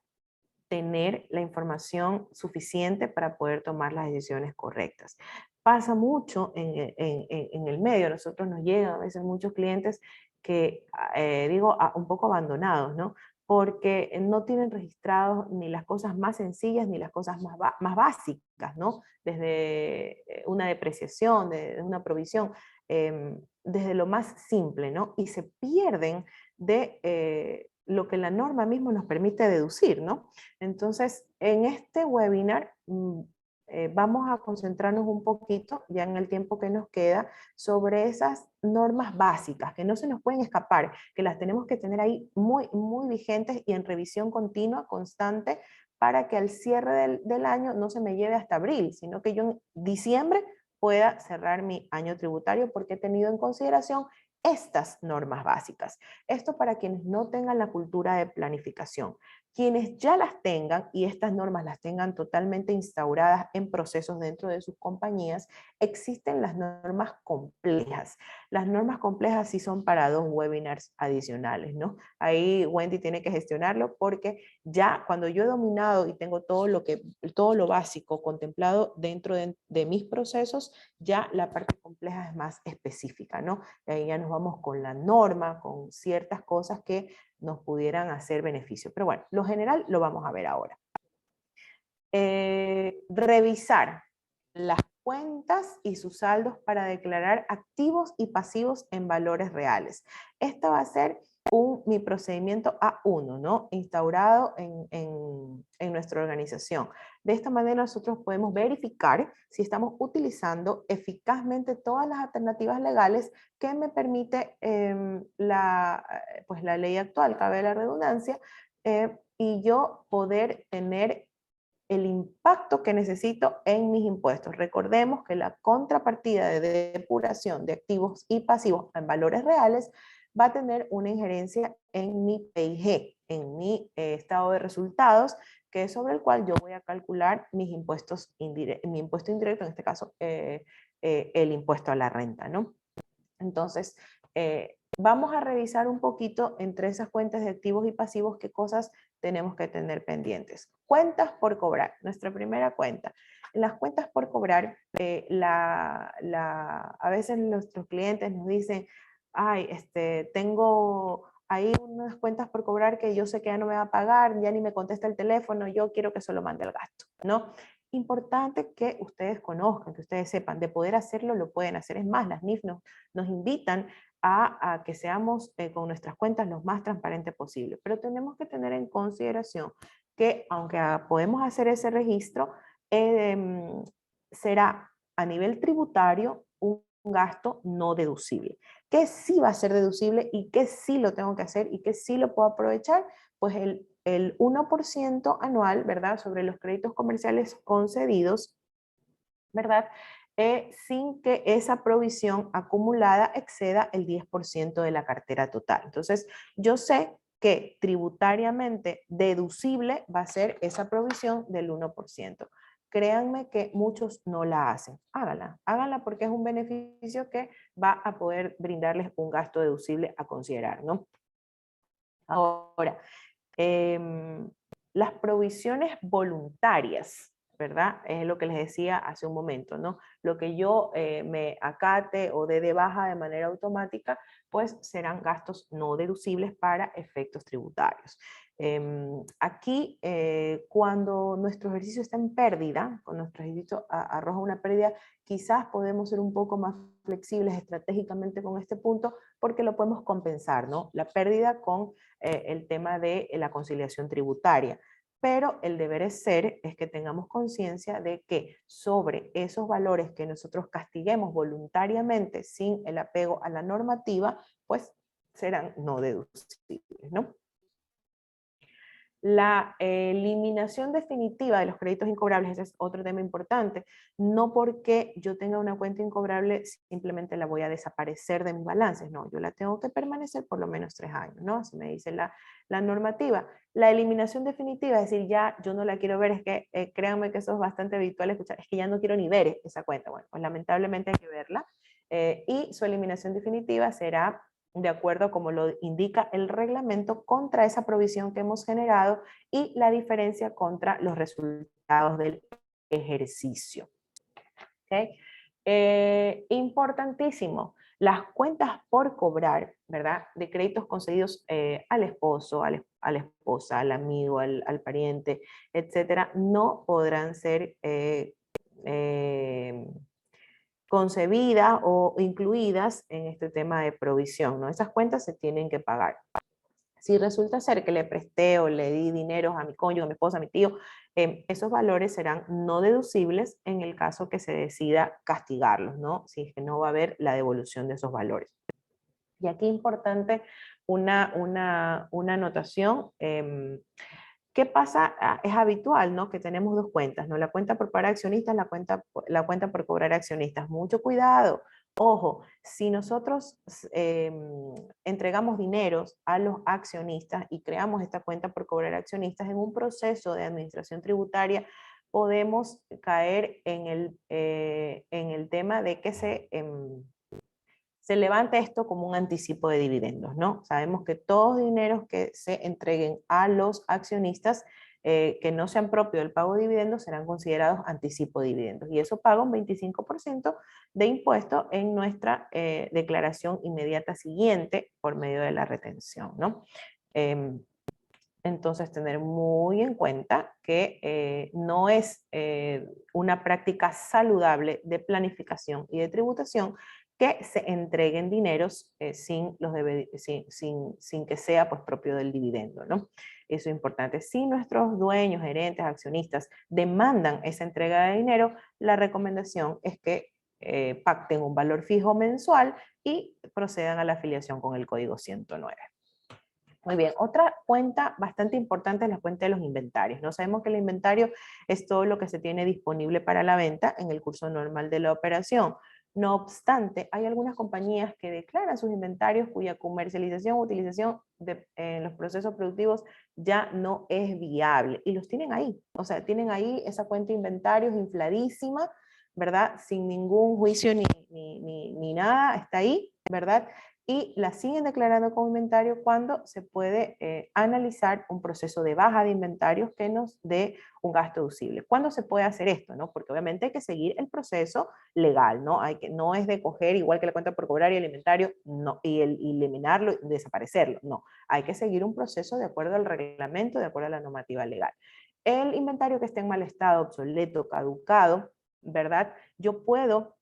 tener la información suficiente para poder tomar las decisiones correctas. Pasa mucho en el medio, a nosotros nos llegan a veces muchos clientes que, un poco abandonados, ¿no? Porque no tienen registrados ni las cosas más sencillas ni las cosas más básicas, ¿no? Desde una depreciación, de una provisión, desde lo más simple, ¿no? Y se pierden de lo que la norma mismo nos permite deducir, ¿no? Entonces, en este webinar vamos a concentrarnos un poquito, ya en el tiempo que nos queda, sobre esas normas básicas que no se nos pueden escapar, que las tenemos que tener ahí muy, muy vigentes y en revisión continua, constante, para que al cierre del año no se me lleve hasta abril, sino que yo en diciembre pueda cerrar mi año tributario porque he tenido en consideración estas normas básicas. Esto para quienes no tengan la cultura de planificación. Quienes ya las tengan y estas normas las tengan totalmente instauradas en procesos dentro de sus compañías, existen las normas complejas. Las normas complejas sí son para 2 webinars adicionales, ¿no? Ahí Wendy tiene que gestionarlo porque ya cuando yo he dominado y tengo todo lo básico contemplado dentro de mis procesos, ya la parte compleja es más específica, ¿no? Y ahí ya nos vamos con la norma, con ciertas cosas que nos pudieran hacer beneficio. Pero bueno, lo general lo vamos a ver ahora. Revisar las cuentas y sus saldos para declarar activos y pasivos en valores reales. Este va a ser mi procedimiento A1, ¿no? Instaurado en nuestra organización. De esta manera nosotros podemos verificar si estamos utilizando eficazmente todas las alternativas legales que me permite pues la ley actual, cabe la redundancia, y yo poder tener el impacto que necesito en mis impuestos. Recordemos que la contrapartida de depuración de activos y pasivos en valores reales va a tener una injerencia en mi PIG, en mi estado de resultados, que es sobre el cual yo voy a calcular mis impuestos mi impuesto indirecto, en este caso el impuesto a la renta, ¿no? Entonces, vamos a revisar un poquito entre esas cuentas de activos y pasivos qué cosas tenemos que tener pendientes. Cuentas por cobrar, nuestra primera cuenta. En las cuentas por cobrar, a veces nuestros clientes nos dicen, ay, tengo ahí unas cuentas por cobrar que yo sé que ya no me va a pagar, ya ni me contesta el teléfono, yo quiero que solo mande el gasto, ¿no? Importante que ustedes conozcan, que ustedes sepan, de poder hacerlo, lo pueden hacer. Es más, las NIF nos invitan a que seamos con nuestras cuentas lo más transparente posible. Pero tenemos que tener en consideración que aunque podemos hacer ese registro, será a nivel tributario un gasto no deducible. ¿Qué sí va a ser deducible y qué sí lo tengo que hacer y qué sí lo puedo aprovechar? Pues el 1% anual, ¿verdad? Sobre los créditos comerciales concedidos, ¿verdad? Sin que esa provisión acumulada exceda el 10% de la cartera total. Entonces, yo sé que tributariamente deducible va a ser esa provisión del 1%. Créanme que muchos no la hacen. Háganla porque es un beneficio que va a poder brindarles un gasto deducible a considerar, ¿no? Ahora, las provisiones voluntarias, ¿verdad? Es lo que les decía hace un momento, ¿no? Lo que yo me acate o dé de baja de manera automática, pues serán gastos no deducibles para efectos tributarios. Aquí, cuando nuestro ejercicio está en pérdida, cuando nuestro ejercicio arroja una pérdida, quizás podemos ser un poco más flexibles estratégicamente con este punto porque lo podemos compensar, ¿no? La pérdida con el tema de la conciliación tributaria. Pero el deber ser es que tengamos conciencia de que sobre esos valores que nosotros castiguemos voluntariamente sin el apego a la normativa, pues serán no deducibles, ¿no? La eliminación definitiva de los créditos incobrables, ese es otro tema importante. No porque yo tenga una cuenta incobrable, simplemente la voy a desaparecer de mis balances. No, yo la tengo que permanecer por lo menos 3 años, ¿no? Así me dice la normativa. La eliminación definitiva, es decir, ya yo no la quiero ver, es que créanme que eso es bastante habitual escuchar, es que ya no quiero ni ver esa cuenta. Bueno, pues lamentablemente hay que verla. Y su eliminación definitiva será de acuerdo a como lo indica el reglamento, contra esa provisión que hemos generado y la diferencia contra los resultados del ejercicio. ¿Okay? Importantísimo, las cuentas por cobrar, ¿verdad? De créditos concedidos al esposo, a la esposa, al amigo, al pariente, etcétera, no podrán ser concebidas o incluidas en este tema de provisión, ¿no? Esas cuentas se tienen que pagar. Si resulta ser que le presté o le di dinero a mi cónyuge, a mi esposa, a mi tío, esos valores serán no deducibles en el caso que se decida castigarlos, ¿no? Si es que no va a haber la devolución de esos valores. Y aquí es importante una anotación. ¿Qué pasa? Es habitual, ¿no? Que tenemos 2 cuentas, ¿no? La cuenta por pagar accionistas, la cuenta por cobrar accionistas. Mucho cuidado, Ojo, si nosotros entregamos dineros a los accionistas y creamos esta cuenta por cobrar accionistas en un proceso de administración tributaria, podemos caer en el tema de que se levanta esto como un anticipo de dividendos, ¿no? Sabemos que todos los dineros que se entreguen a los accionistas que no sean propios del pago de dividendos serán considerados anticipo de dividendos, y eso paga un 25% de impuesto en nuestra declaración inmediata siguiente por medio de la retención, ¿no? Entonces, tener muy en cuenta que no es una práctica saludable de planificación y de tributación que se entreguen dineros sin que sea pues, propio del dividendo, ¿no? Eso es importante. Si nuestros dueños, gerentes, accionistas demandan esa entrega de dinero, la recomendación es que pacten un valor fijo mensual y procedan a la afiliación con el código 109. Muy bien, otra cuenta bastante importante es la cuenta de los inventarios, ¿no? Sabemos que el inventario es todo lo que se tiene disponible para la venta en el curso normal de la operación. No obstante, hay algunas compañías que declaran sus inventarios cuya comercialización o utilización en los procesos productivos ya no es viable y los tienen ahí. O sea, tienen ahí esa cuenta de inventarios infladísima, ¿verdad? Sin ningún juicio ni nada, está ahí, ¿verdad? Y la siguen declarando como inventario cuando se puede analizar un proceso de baja de inventarios que nos dé un gasto deducible. ¿Cuándo se puede hacer esto? ¿No? Porque obviamente hay que seguir el proceso legal, ¿no? No es de coger igual que la cuenta por cobrar y el inventario no, y eliminarlo y desaparecerlo. No, hay que seguir un proceso de acuerdo al reglamento, de acuerdo a la normativa legal. El inventario que esté en mal estado, obsoleto, caducado, ¿verdad? Yo puedo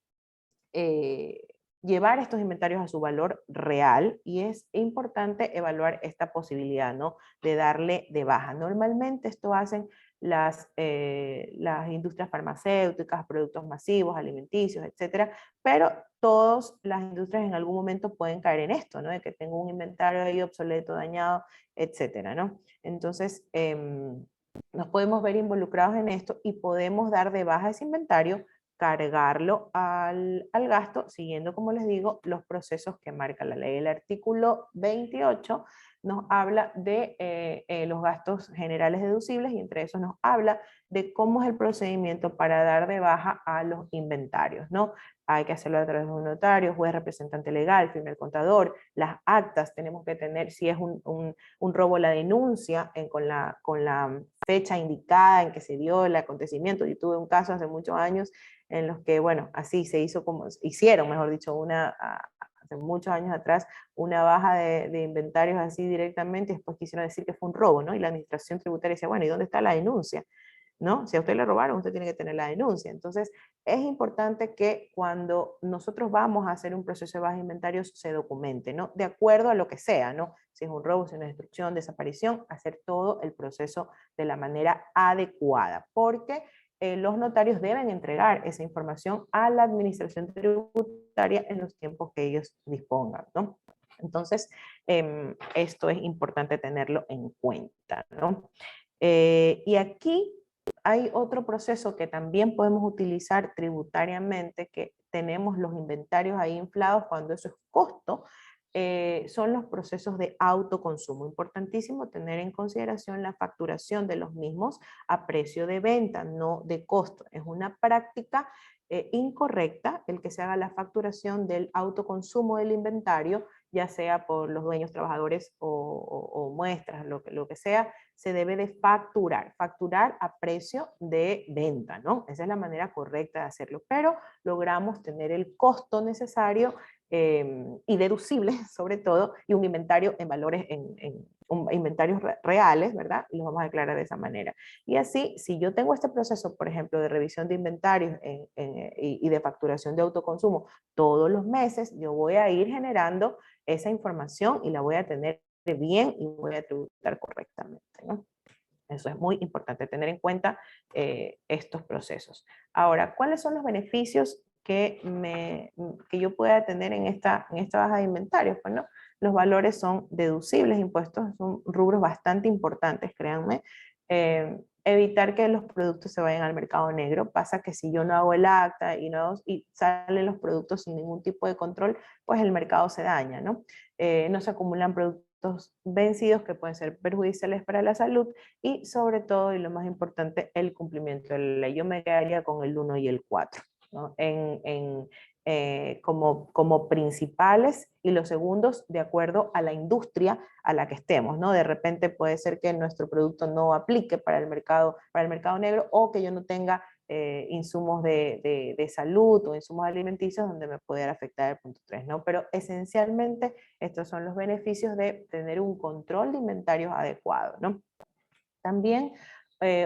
llevar estos inventarios a su valor real, y es importante evaluar esta posibilidad, ¿no? De darle de baja. Normalmente esto hacen las industrias farmacéuticas, productos masivos, alimenticios, etcétera, pero todas las industrias en algún momento pueden caer en esto, ¿no? De que tengo un inventario ahí obsoleto, dañado, etcétera, ¿no? Entonces, nos podemos ver involucrados en esto y podemos dar de baja ese inventario, cargarlo al gasto, siguiendo, como les digo, los procesos que marca la ley. El artículo 28 nos habla de los gastos generales deducibles, y entre esos nos habla de cómo es el procedimiento para dar de baja a los inventarios, ¿no? Hay que hacerlo a través de un notario, juez, representante legal, firma el contador, las actas tenemos que tener, si es un robo, la denuncia con la fecha indicada en que se dio el acontecimiento. Yo tuve un caso hace muchos años en los que, bueno, así se hizo hicieron, mejor dicho, hace muchos años atrás, una baja de inventarios así directamente, y después quisieron decir que fue un robo, ¿no? Y la administración tributaria decía, bueno, ¿y dónde está la denuncia? ¿No? Si a usted le robaron, usted tiene que tener la denuncia. Entonces, es importante que cuando nosotros vamos a hacer un proceso de baja de inventarios se documente, ¿no? De acuerdo a lo que sea, ¿no? Si es un robo, si es una destrucción, desaparición, hacer todo el proceso de la manera adecuada, porque los notarios deben entregar esa información a la administración tributaria en los tiempos que ellos dispongan, ¿no? Entonces, esto es importante tenerlo en cuenta, ¿no? Y aquí hay otro proceso que también podemos utilizar tributariamente, que tenemos los inventarios ahí inflados cuando eso es costo, son los procesos de autoconsumo. Importantísimo tener en consideración la facturación de los mismos a precio de venta, no de costo. Es una práctica incorrecta el que se haga la facturación del autoconsumo del inventario, ya sea por los dueños, trabajadores o muestras, lo que sea. Se debe de facturar a precio de venta, ¿no? Esa es la manera correcta de hacerlo, pero logramos tener el costo necesario y deducible, sobre todo, y un inventario en valores, inventarios reales, ¿verdad? Y los vamos a declarar de esa manera. Y así, si yo tengo este proceso, por ejemplo, de revisión de inventarios y de facturación de autoconsumo todos los meses, yo voy a ir generando esa información y la voy a tener bien y voy a tributar correctamente, ¿no? Eso es muy importante, tener en cuenta estos procesos. Ahora, ¿cuáles son los beneficios que yo pueda tener en esta baja de inventarios? Bueno, los valores son deducibles, impuestos, son rubros bastante importantes, créanme. evitar que los productos se vayan al mercado negro. Pasa que si yo no hago el acta y salen los productos sin ningún tipo de control, pues el mercado se daña, ¿no? No se acumulan productos vencidos que pueden ser perjudiciales para la salud y sobre todo, y lo más importante, el cumplimiento de la ley. Yo me quedaría con el 1 y el 4, ¿no? Como principales, y los segundos de acuerdo a la industria a la que estemos, ¿no? De repente puede ser que nuestro producto no aplique para el mercado negro, o que yo no tenga insumos de salud o insumos alimenticios donde me pudiera afectar el punto 3, ¿no? Pero esencialmente estos son los beneficios de tener un control de inventarios adecuado, ¿no? También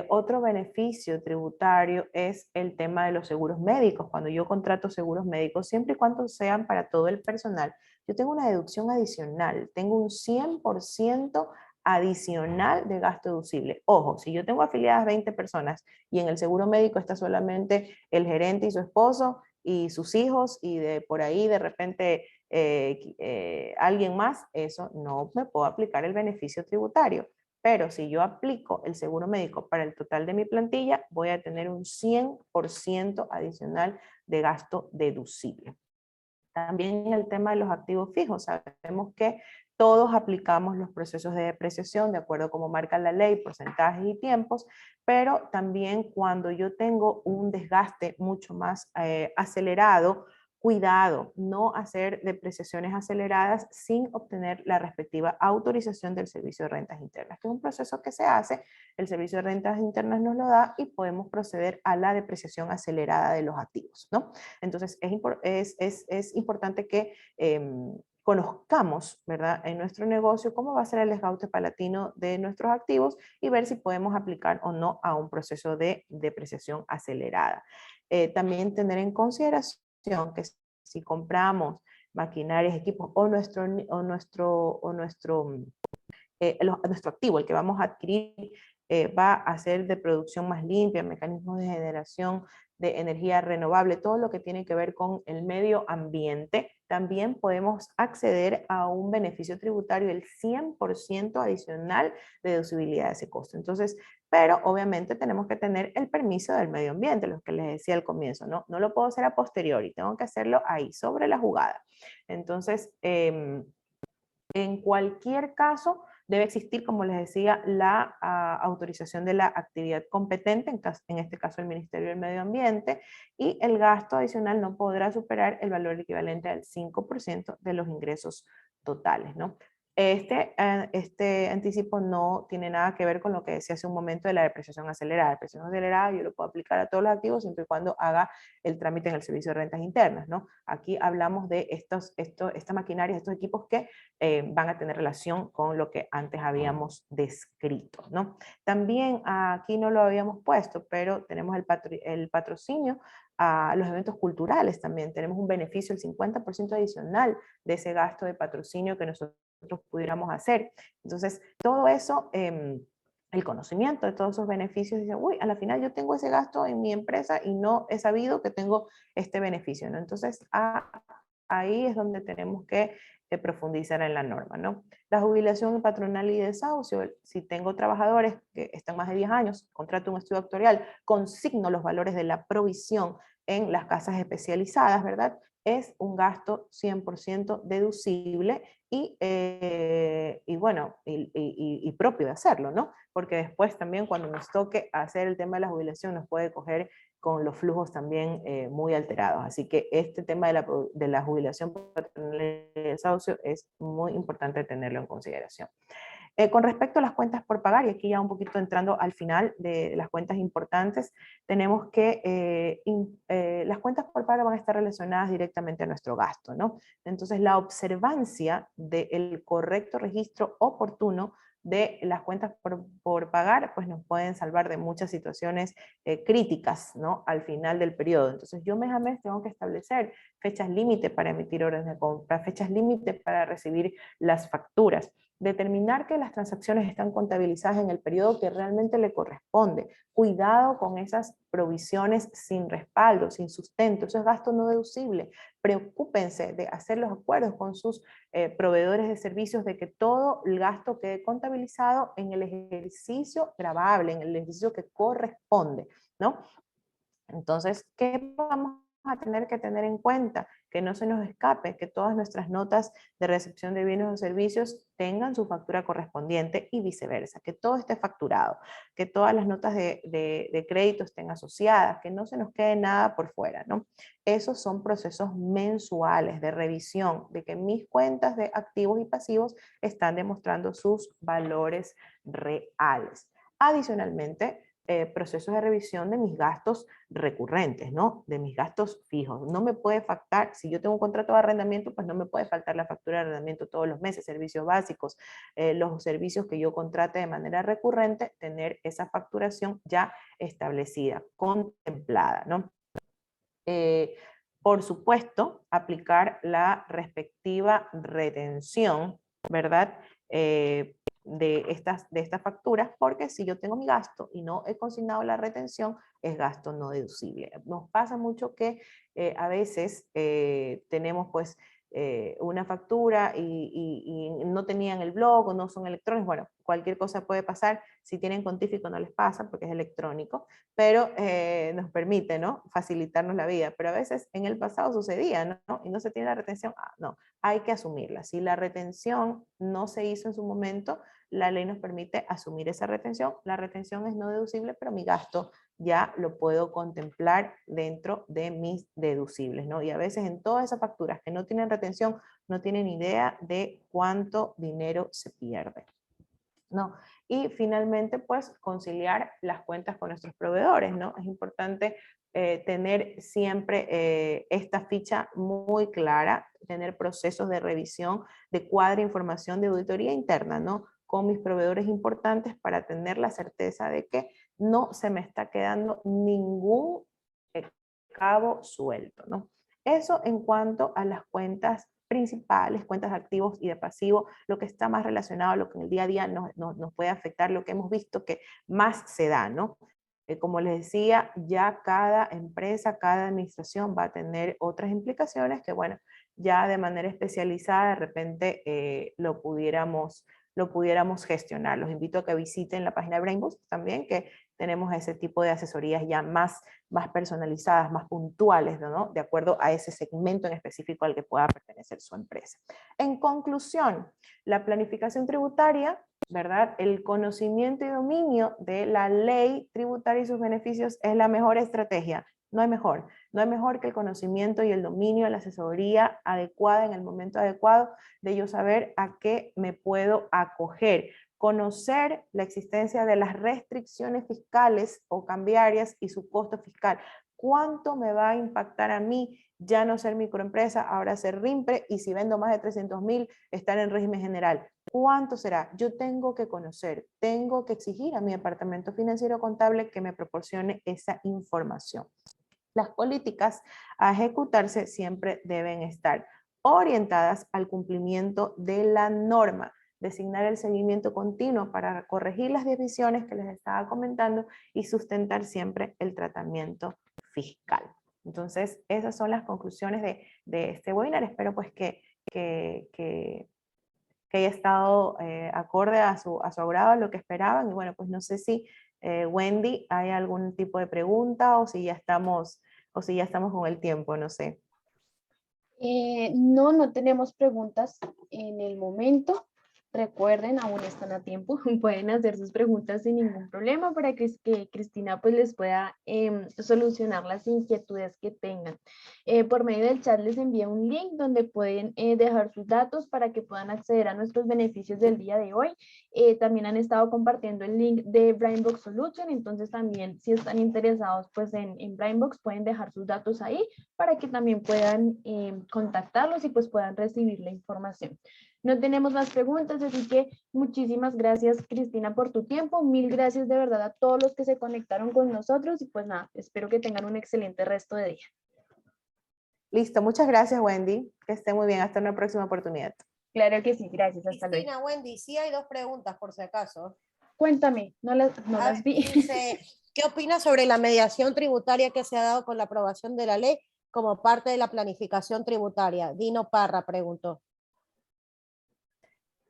otro beneficio tributario es el tema de los seguros médicos. Cuando yo contrato seguros médicos, siempre y cuando sean para todo el personal, yo tengo una deducción adicional, tengo un 100% adicional de gasto deducible. Ojo, si yo tengo afiliadas 20 personas y en el seguro médico está solamente el gerente y su esposo y sus hijos, y de por ahí de repente alguien más, eso no me puedo aplicar el beneficio tributario. Pero si yo aplico el seguro médico para el total de mi plantilla, voy a tener un 100% adicional de gasto deducible. También el tema de los activos fijos. Sabemos que todos aplicamos los procesos de depreciación de acuerdo a cómo marca la ley, porcentajes y tiempos, pero también cuando yo tengo un desgaste mucho más acelerado, cuidado, no hacer depreciaciones aceleradas sin obtener la respectiva autorización del Servicio de Rentas Internas, que es un proceso que se hace, el Servicio de Rentas Internas nos lo da y podemos proceder a la depreciación acelerada de los activos, ¿no? Entonces es importante que conozcamos, ¿verdad?, en nuestro negocio cómo va a ser el desgaste paulatino de nuestros activos y ver si podemos aplicar o no a un proceso de depreciación acelerada. También tener en consideración que si compramos maquinarias, equipos o nuestro activo, el que vamos a adquirir, va a ser de producción más limpia, mecanismos de generación de energía renovable, todo lo que tiene que ver con el medio ambiente, también podemos acceder a un beneficio tributario del 100% adicional de deducibilidad de ese costo. Entonces, pero obviamente tenemos que tener el permiso del medio ambiente, lo que les decía al comienzo, ¿no? No lo puedo hacer a posteriori, tengo que hacerlo ahí, sobre la jugada. Entonces, en cualquier caso, debe existir, como les decía, la autorización de la actividad competente, en este caso el Ministerio del Medio Ambiente, y el gasto adicional no podrá superar el valor equivalente al 5% de los ingresos totales, ¿no? Este anticipo no tiene nada que ver con lo que decía hace un momento de la depreciación acelerada. La depreciación acelerada yo lo puedo aplicar a todos los activos siempre y cuando haga el trámite en el Servicio de Rentas Internas, ¿no? Aquí hablamos de esta maquinaria, estos equipos que van a tener relación con lo que antes habíamos descrito, ¿no? También aquí no lo habíamos puesto, pero tenemos el patrocinio a los eventos culturales también. Tenemos un beneficio, el 50% adicional de ese gasto de patrocinio que nosotros pudiéramos hacer. Entonces, todo eso, el conocimiento de todos esos beneficios, dice, uy, a la final yo tengo ese gasto en mi empresa y no he sabido que tengo este beneficio, ¿no? Entonces, ahí es donde tenemos que profundizar en la norma, ¿no? La jubilación patronal y desahucio, si tengo trabajadores que están más de 10 años, contrato un estudio actuarial, consigno los valores de la provisión en las casas especializadas, ¿verdad? Es un gasto 100% deducible y bueno, y propio de hacerlo, ¿no? Porque después también cuando nos toque hacer el tema de la jubilación nos puede coger con los flujos también muy alterados. Así que este tema de la jubilación patronal y desahucio es muy importante tenerlo en consideración. Con respecto a las cuentas por pagar, y aquí ya un poquito entrando al final de las cuentas importantes, tenemos que las cuentas por pagar van a estar relacionadas directamente a nuestro gasto, ¿no? Entonces la observancia del correcto registro oportuno de las cuentas por pagar, pues nos pueden salvar de muchas situaciones críticas, ¿no? Al final del periodo. Entonces yo mes a mes tengo que establecer fechas límite para emitir órdenes de compra, fechas límite para recibir las facturas. Determinar que las transacciones están contabilizadas en el periodo que realmente le corresponde. Cuidado con esas provisiones sin respaldo, sin sustento. Eso es gasto no deducible. Preocúpense de hacer los acuerdos con sus proveedores de servicios de que todo el gasto quede contabilizado en el ejercicio gravable, en el ejercicio que corresponde, ¿no? Entonces, ¿qué vamos a tener que tener en cuenta? Que no se nos escape, que todas nuestras notas de recepción de bienes o servicios tengan su factura correspondiente y viceversa, que todo esté facturado, que todas las notas de crédito estén asociadas, que no se nos quede nada por fuera, ¿no? Esos son procesos mensuales de revisión de que mis cuentas de activos y pasivos están demostrando sus valores reales. Adicionalmente, procesos de revisión de mis gastos recurrentes, ¿no? De mis gastos fijos. No me puede faltar, si yo tengo un contrato de arrendamiento, pues no me puede faltar la factura de arrendamiento todos los meses, servicios básicos, los servicios que yo contrate de manera recurrente, tener esa facturación ya establecida, contemplada, ¿no? Por supuesto, aplicar la respectiva retención, ¿verdad? De estas facturas, porque si yo tengo mi gasto y no he consignado la retención, es gasto no deducible. Nos pasa mucho que a veces tenemos pues una factura y no tenían el blog o no son electrónicos. Bueno, cualquier cosa puede pasar. Si tienen Contífico no les pasa porque es electrónico, pero nos permite, ¿no?, facilitarnos la vida. Pero a veces en el pasado sucedía, ¿no? Y no se tiene la retención. No, hay que asumirla. Si la retención no se hizo en su momento, la ley nos permite asumir esa retención. La retención es no deducible, pero mi gasto ya lo puedo contemplar dentro de mis deducibles, ¿no? Y a veces en todas esas facturas que no tienen retención, no tienen idea de cuánto dinero se pierde, ¿no? Y finalmente, pues, conciliar las cuentas con nuestros proveedores, ¿no? Es importante tener siempre esta ficha muy clara, tener procesos de revisión, de cuadra información de auditoría interna, ¿no?, con mis proveedores importantes para tener la certeza de que no se me está quedando ningún cabo suelto, ¿no? Eso en cuanto a las cuentas principales, cuentas de activos y de pasivos, lo que está más relacionado a lo que en el día a día nos puede afectar, lo que hemos visto que más se da, ¿no? Como les decía, ya cada empresa, cada administración va a tener otras implicaciones que, bueno, ya de manera especializada de repente lo pudiéramos gestionar. Los invito a que visiten la página de Brainbooks también, que tenemos ese tipo de asesorías ya más personalizadas, más puntuales, ¿no?, de acuerdo a ese segmento en específico al que pueda pertenecer su empresa. En conclusión, la planificación tributaria, ¿verdad?, el conocimiento y dominio de la ley tributaria y sus beneficios es la mejor estrategia. No hay mejor. No hay mejor que el conocimiento y el dominio, la asesoría adecuada en el momento adecuado de yo saber a qué me puedo acoger. Conocer la existencia de las restricciones fiscales o cambiarias y su costo fiscal. ¿Cuánto me va a impactar a mí ya no ser microempresa, ahora ser RIMPRE, y si vendo más de 300.000, estar en régimen general? ¿Cuánto será? Yo tengo que conocer, tengo que exigir a mi departamento financiero contable que me proporcione esa información. Las políticas a ejecutarse siempre deben estar orientadas al cumplimiento de la norma, designar el seguimiento continuo para corregir las decisiones que les estaba comentando y sustentar siempre el tratamiento fiscal. Entonces, esas son las conclusiones de este webinar. Espero pues que haya estado acorde a su agrado, a lo que esperaban. Y bueno, pues no sé si Wendy, ¿hay algún tipo de pregunta o si ya estamos con el tiempo? No sé. No tenemos preguntas en el momento. Recuerden, aún están a tiempo, pueden hacer sus preguntas sin ningún problema para que Cristina pues les pueda solucionar las inquietudes que tengan. Por medio del chat les envía un link donde pueden dejar sus datos para que puedan acceder a nuestros beneficios del día de hoy. También han estado compartiendo el link de Brainbox Solution, entonces también si están interesados pues en Brainbox pueden dejar sus datos ahí para que también puedan contactarlos y pues puedan recibir la información. No tenemos más preguntas, así que muchísimas gracias, Cristina, por tu tiempo. Mil gracias de verdad a todos los que se conectaron con nosotros y pues nada, espero que tengan un excelente resto de día. Listo, muchas gracias, Wendy. Que esté muy bien. Hasta una próxima oportunidad. Claro que sí, gracias, hasta luego. Cristina, Wendy, sí hay dos preguntas por si acaso. Cuéntame, no las vi. Dice, ¿qué opinas sobre la mediación tributaria que se ha dado con la aprobación de la ley como parte de la planificación tributaria? Dino Parra preguntó.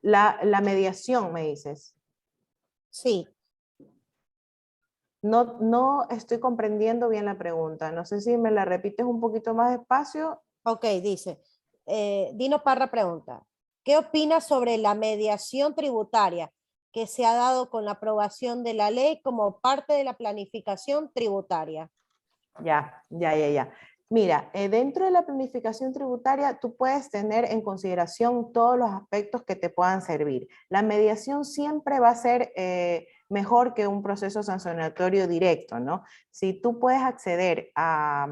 La mediación, me dices. Sí. No estoy comprendiendo bien la pregunta. No sé si me la repites un poquito más despacio. Ok, dice, Dino Parra pregunta, ¿qué opinas sobre la mediación tributaria que se ha dado con la aprobación de la ley como parte de la planificación tributaria? Ya. Mira, dentro de la planificación tributaria, tú puedes tener en consideración todos los aspectos que te puedan servir. La mediación siempre va a ser mejor que un proceso sancionatorio directo, ¿no? Si tú puedes acceder a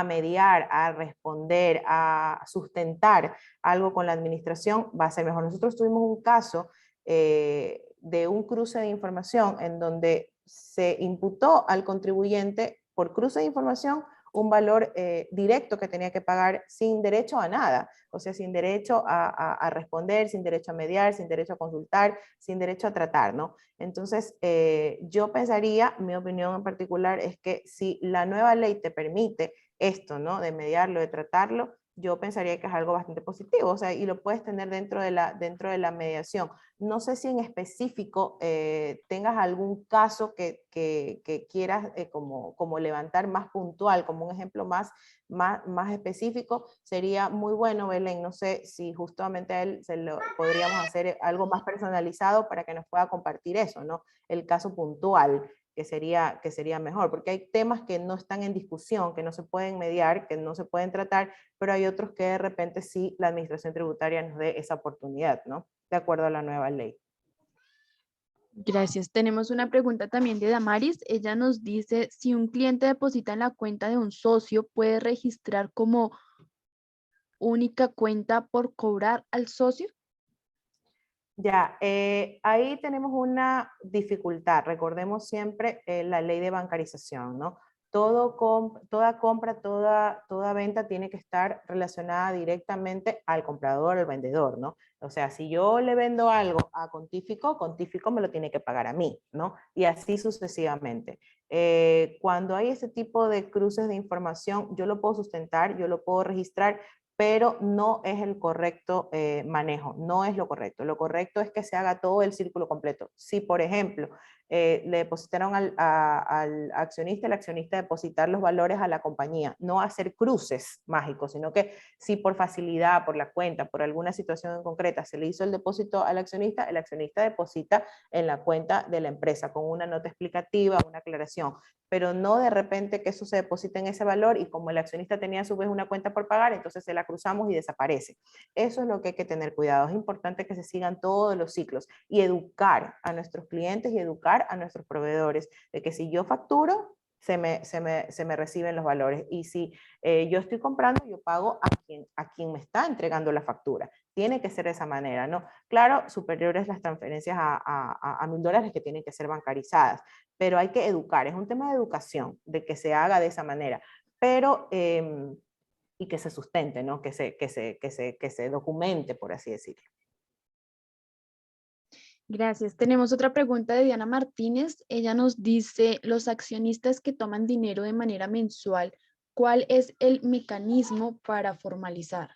mediar, a responder, a sustentar algo con la administración, va a ser mejor. Nosotros tuvimos un caso de un cruce de información en donde se imputó al contribuyente por cruce de información un valor directo que tenía que pagar sin derecho a nada, o sea, sin derecho a responder, sin derecho a mediar, sin derecho a consultar, sin derecho a tratar, ¿no? Entonces, yo pensaría, mi opinión en particular es que si la nueva ley te permite esto, ¿no? De mediarlo, de tratarlo, yo pensaría que es algo bastante positivo, o sea, y lo puedes tener dentro de la mediación. No sé si en específico tengas algún caso que quieras como levantar más puntual, como un ejemplo más específico, sería muy bueno, Belén, no sé si justamente a él podríamos hacer algo más personalizado para que nos pueda compartir eso, ¿no? El caso puntual, que sería mejor, porque hay temas que no están en discusión, que no se pueden mediar, que no se pueden tratar, pero hay otros que de repente sí la administración tributaria nos dé esa oportunidad, ¿no? De acuerdo a la nueva ley. Gracias. Tenemos una pregunta también de Damaris. Ella nos dice, si un cliente deposita en la cuenta de un socio, ¿puede registrar como única cuenta por cobrar al socio? Ya, ahí tenemos una dificultad. Recordemos siempre la ley de bancarización, ¿no? Toda compra, toda venta tiene que estar relacionada directamente al comprador, al vendedor, ¿no? O sea, si yo le vendo algo a Contífico, Contífico me lo tiene que pagar a mí, ¿no? Y así sucesivamente. Cuando hay ese tipo de cruces de información, yo lo puedo sustentar, yo lo puedo registrar, pero no es el correcto manejo, no es lo correcto. Lo correcto es que se haga todo el círculo completo. Si, por ejemplo, le depositaron al accionista, el accionista depositar los valores a la compañía, no hacer cruces mágicos, sino que si por facilidad, por la cuenta, por alguna situación en concreta se le hizo el depósito al accionista, el accionista deposita en la cuenta de la empresa con una nota explicativa, una aclaración, pero no de repente que eso se deposite en ese valor y como el accionista tenía a su vez una cuenta por pagar, entonces se la cruzamos y desaparece. Eso es lo que hay que tener cuidado. Es importante que se sigan todos los ciclos y educar a nuestros clientes y educar a nuestros proveedores de que si yo facturo, se me reciben los valores. Y si yo estoy comprando, yo pago a quien me está entregando la factura. Tiene que ser de esa manera, ¿no? Claro, superiores las transferencias a $1000 que tienen que ser bancarizadas, pero hay que educar. Es un tema de educación, de que se haga de esa manera. Pero y que se sustente, ¿no? Que se documente, por así decirlo. Gracias. Tenemos otra pregunta de Diana Martínez. Ella nos dice, los accionistas que toman dinero de manera mensual, ¿cuál es el mecanismo para formalizar?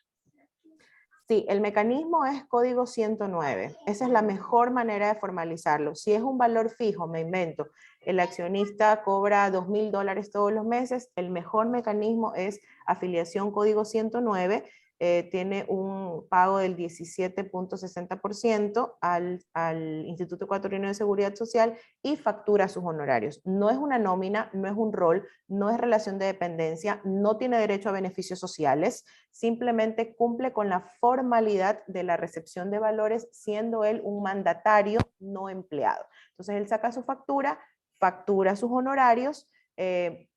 Sí, el mecanismo es código 109. Esa es la mejor manera de formalizarlo. Si es un valor fijo, me invento, el accionista cobra $2000 todos los meses, el mejor mecanismo es afiliación código 109, tiene un pago del 17.60% al Instituto Ecuatoriano de Seguridad Social y factura sus honorarios. No es una nómina, no es un rol, no es relación de dependencia, no tiene derecho a beneficios sociales, simplemente cumple con la formalidad de la recepción de valores, siendo él un mandatario no empleado. Entonces él saca su factura, factura sus honorarios,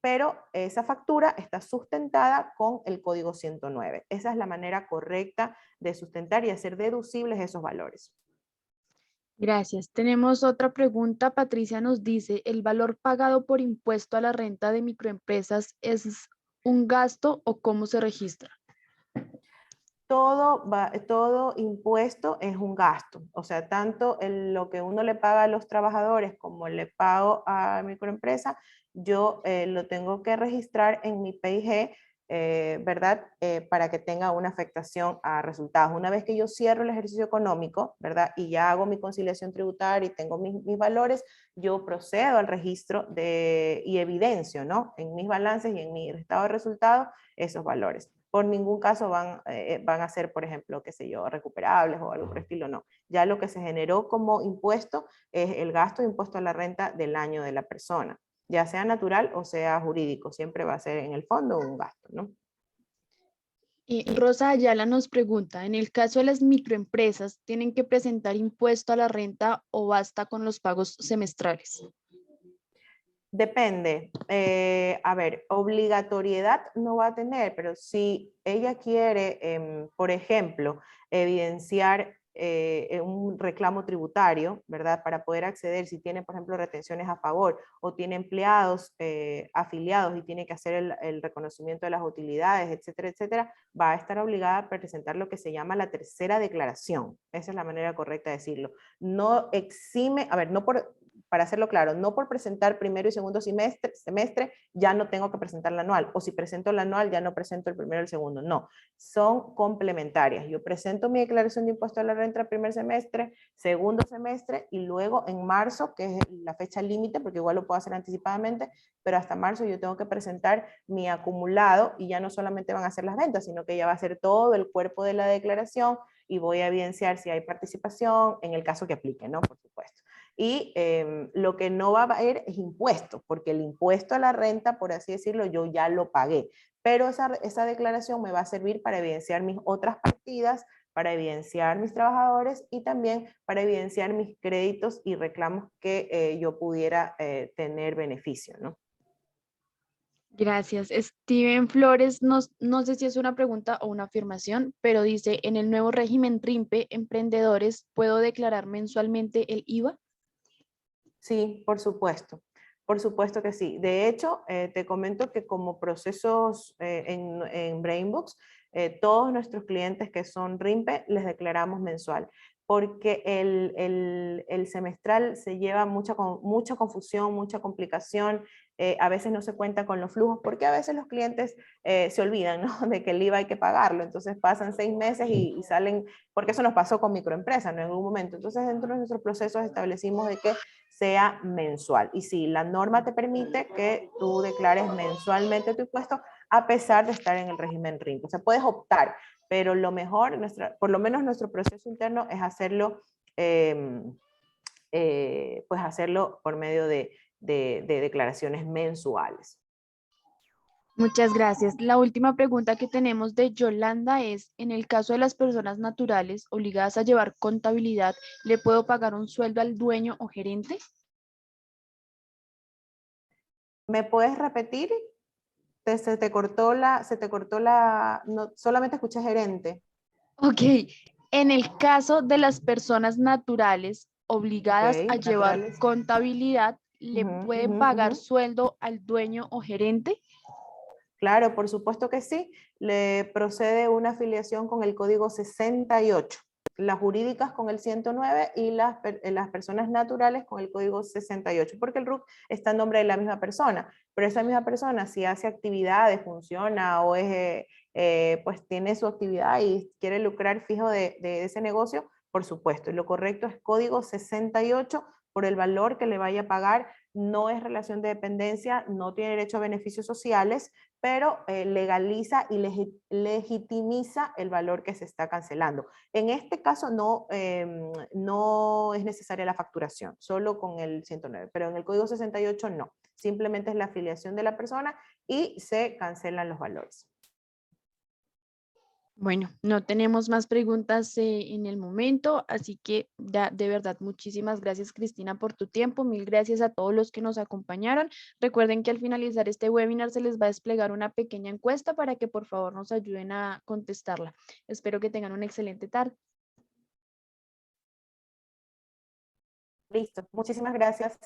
pero esa factura está sustentada con el código 109. Esa es la manera correcta de sustentar y hacer deducibles esos valores. Gracias. Tenemos otra pregunta. Patricia nos dice, ¿el valor pagado por impuesto a la renta de microempresas es un gasto o cómo se registra? todo impuesto es un gasto, o sea, tanto lo que uno le paga a los trabajadores como le pago a microempresa, yo lo tengo que registrar en mi PIG, ¿verdad? Para que tenga una afectación a resultados. Una vez que yo cierro el ejercicio económico, ¿verdad? Y ya hago mi conciliación tributaria y tengo mis valores, yo procedo al registro y evidencio, ¿no? En mis balances y en mi estado de resultados esos valores. Por ningún caso van a ser, por ejemplo, qué sé yo, recuperables o algo por el estilo, no. Ya lo que se generó como impuesto es el gasto de impuesto a la renta del año de la persona, ya sea natural o sea jurídico, siempre va a ser en el fondo un gasto, ¿no? Y Rosa Ayala nos pregunta, en el caso de las microempresas, ¿tienen que presentar impuesto a la renta o basta con los pagos semestrales? Depende. A ver, obligatoriedad no va a tener, pero si ella quiere, por ejemplo, evidenciar un reclamo tributario, ¿verdad? Para poder acceder, si tiene, por ejemplo, retenciones a favor o tiene empleados afiliados y tiene que hacer el reconocimiento de las utilidades, etcétera, etcétera, va a estar obligada a presentar lo que se llama la tercera declaración. Esa es la manera correcta de decirlo. No exime, a ver, no por... Para hacerlo claro, no por presentar primero y segundo semestre ya no tengo que presentar la anual, o si presento la anual ya no presento el primero y el segundo, no, son complementarias. Yo presento mi declaración de impuesto a la renta el primer semestre, segundo semestre, y luego en marzo, que es la fecha límite, porque igual lo puedo hacer anticipadamente, pero hasta marzo yo tengo que presentar mi acumulado, y ya no solamente van a ser las ventas, sino que ya va a ser todo el cuerpo de la declaración, y voy a evidenciar si hay participación, en el caso que aplique, ¿no? Por supuesto. Y lo que no va a haber es impuesto, porque el impuesto a la renta, por así decirlo, yo ya lo pagué. Pero esa declaración me va a servir para evidenciar mis otras partidas, para evidenciar mis trabajadores y también para evidenciar mis créditos y reclamos que yo pudiera tener beneficio, ¿no? Gracias. Steven Flores, no sé si es una pregunta o una afirmación, pero dice, en el nuevo régimen RIMPE, emprendedores, ¿puedo declarar mensualmente el IVA? Sí, por supuesto. Por supuesto que sí. De hecho, te comento que como procesos en BrainBox, todos nuestros clientes que son RIMPE les declaramos mensual, porque el semestral se lleva mucha confusión, mucha complicación, a veces no se cuenta con los flujos, porque a veces los clientes se olvidan, ¿no? De que el IVA hay que pagarlo, entonces pasan 6 meses y salen, porque eso nos pasó con microempresas, ¿no? En algún momento. Entonces, dentro de nuestros procesos establecimos de que sea mensual. Y sí, la norma te permite que tú declares mensualmente tu impuesto a pesar de estar en el régimen RIMP. O sea, puedes optar, pero lo mejor, por lo menos nuestro proceso interno es hacerlo, pues hacerlo por medio de declaraciones mensuales. Muchas gracias. La última pregunta que tenemos de Yolanda es, en el caso de las personas naturales obligadas a llevar contabilidad, ¿le puedo pagar un sueldo al dueño o gerente? ¿Me puedes repetir? Se te cortó no, solamente escuché gerente. Ok, en el caso de las personas naturales obligadas a Ok, llevar naturales. contabilidad, ¿le Ujú, pueden ujú, pagar ujú. sueldo al dueño o gerente? Claro, por supuesto que sí. Le procede una afiliación con el código 68. Las jurídicas con el 109 y las personas naturales con el código 68, porque el RUC está en nombre de la misma persona, pero esa misma persona si hace actividades, funciona o pues tiene su actividad y quiere lucrar fijo de ese negocio, por supuesto. Lo correcto es código 68 por el valor que le vaya a pagar. No es relación de dependencia, no tiene derecho a beneficios sociales, pero legaliza y legitimiza el valor que se está cancelando. En este caso no es necesaria la facturación, solo con el 109, pero en el código 68 no. Simplemente es la afiliación de la persona y se cancelan los valores. Bueno, no tenemos más preguntas en el momento, así que de verdad muchísimas gracias Cristina por tu tiempo, mil gracias a todos los que nos acompañaron. Recuerden que al finalizar este webinar se les va a desplegar una pequeña encuesta para que por favor nos ayuden a contestarla. Espero que tengan una excelente tarde. Listo, muchísimas gracias.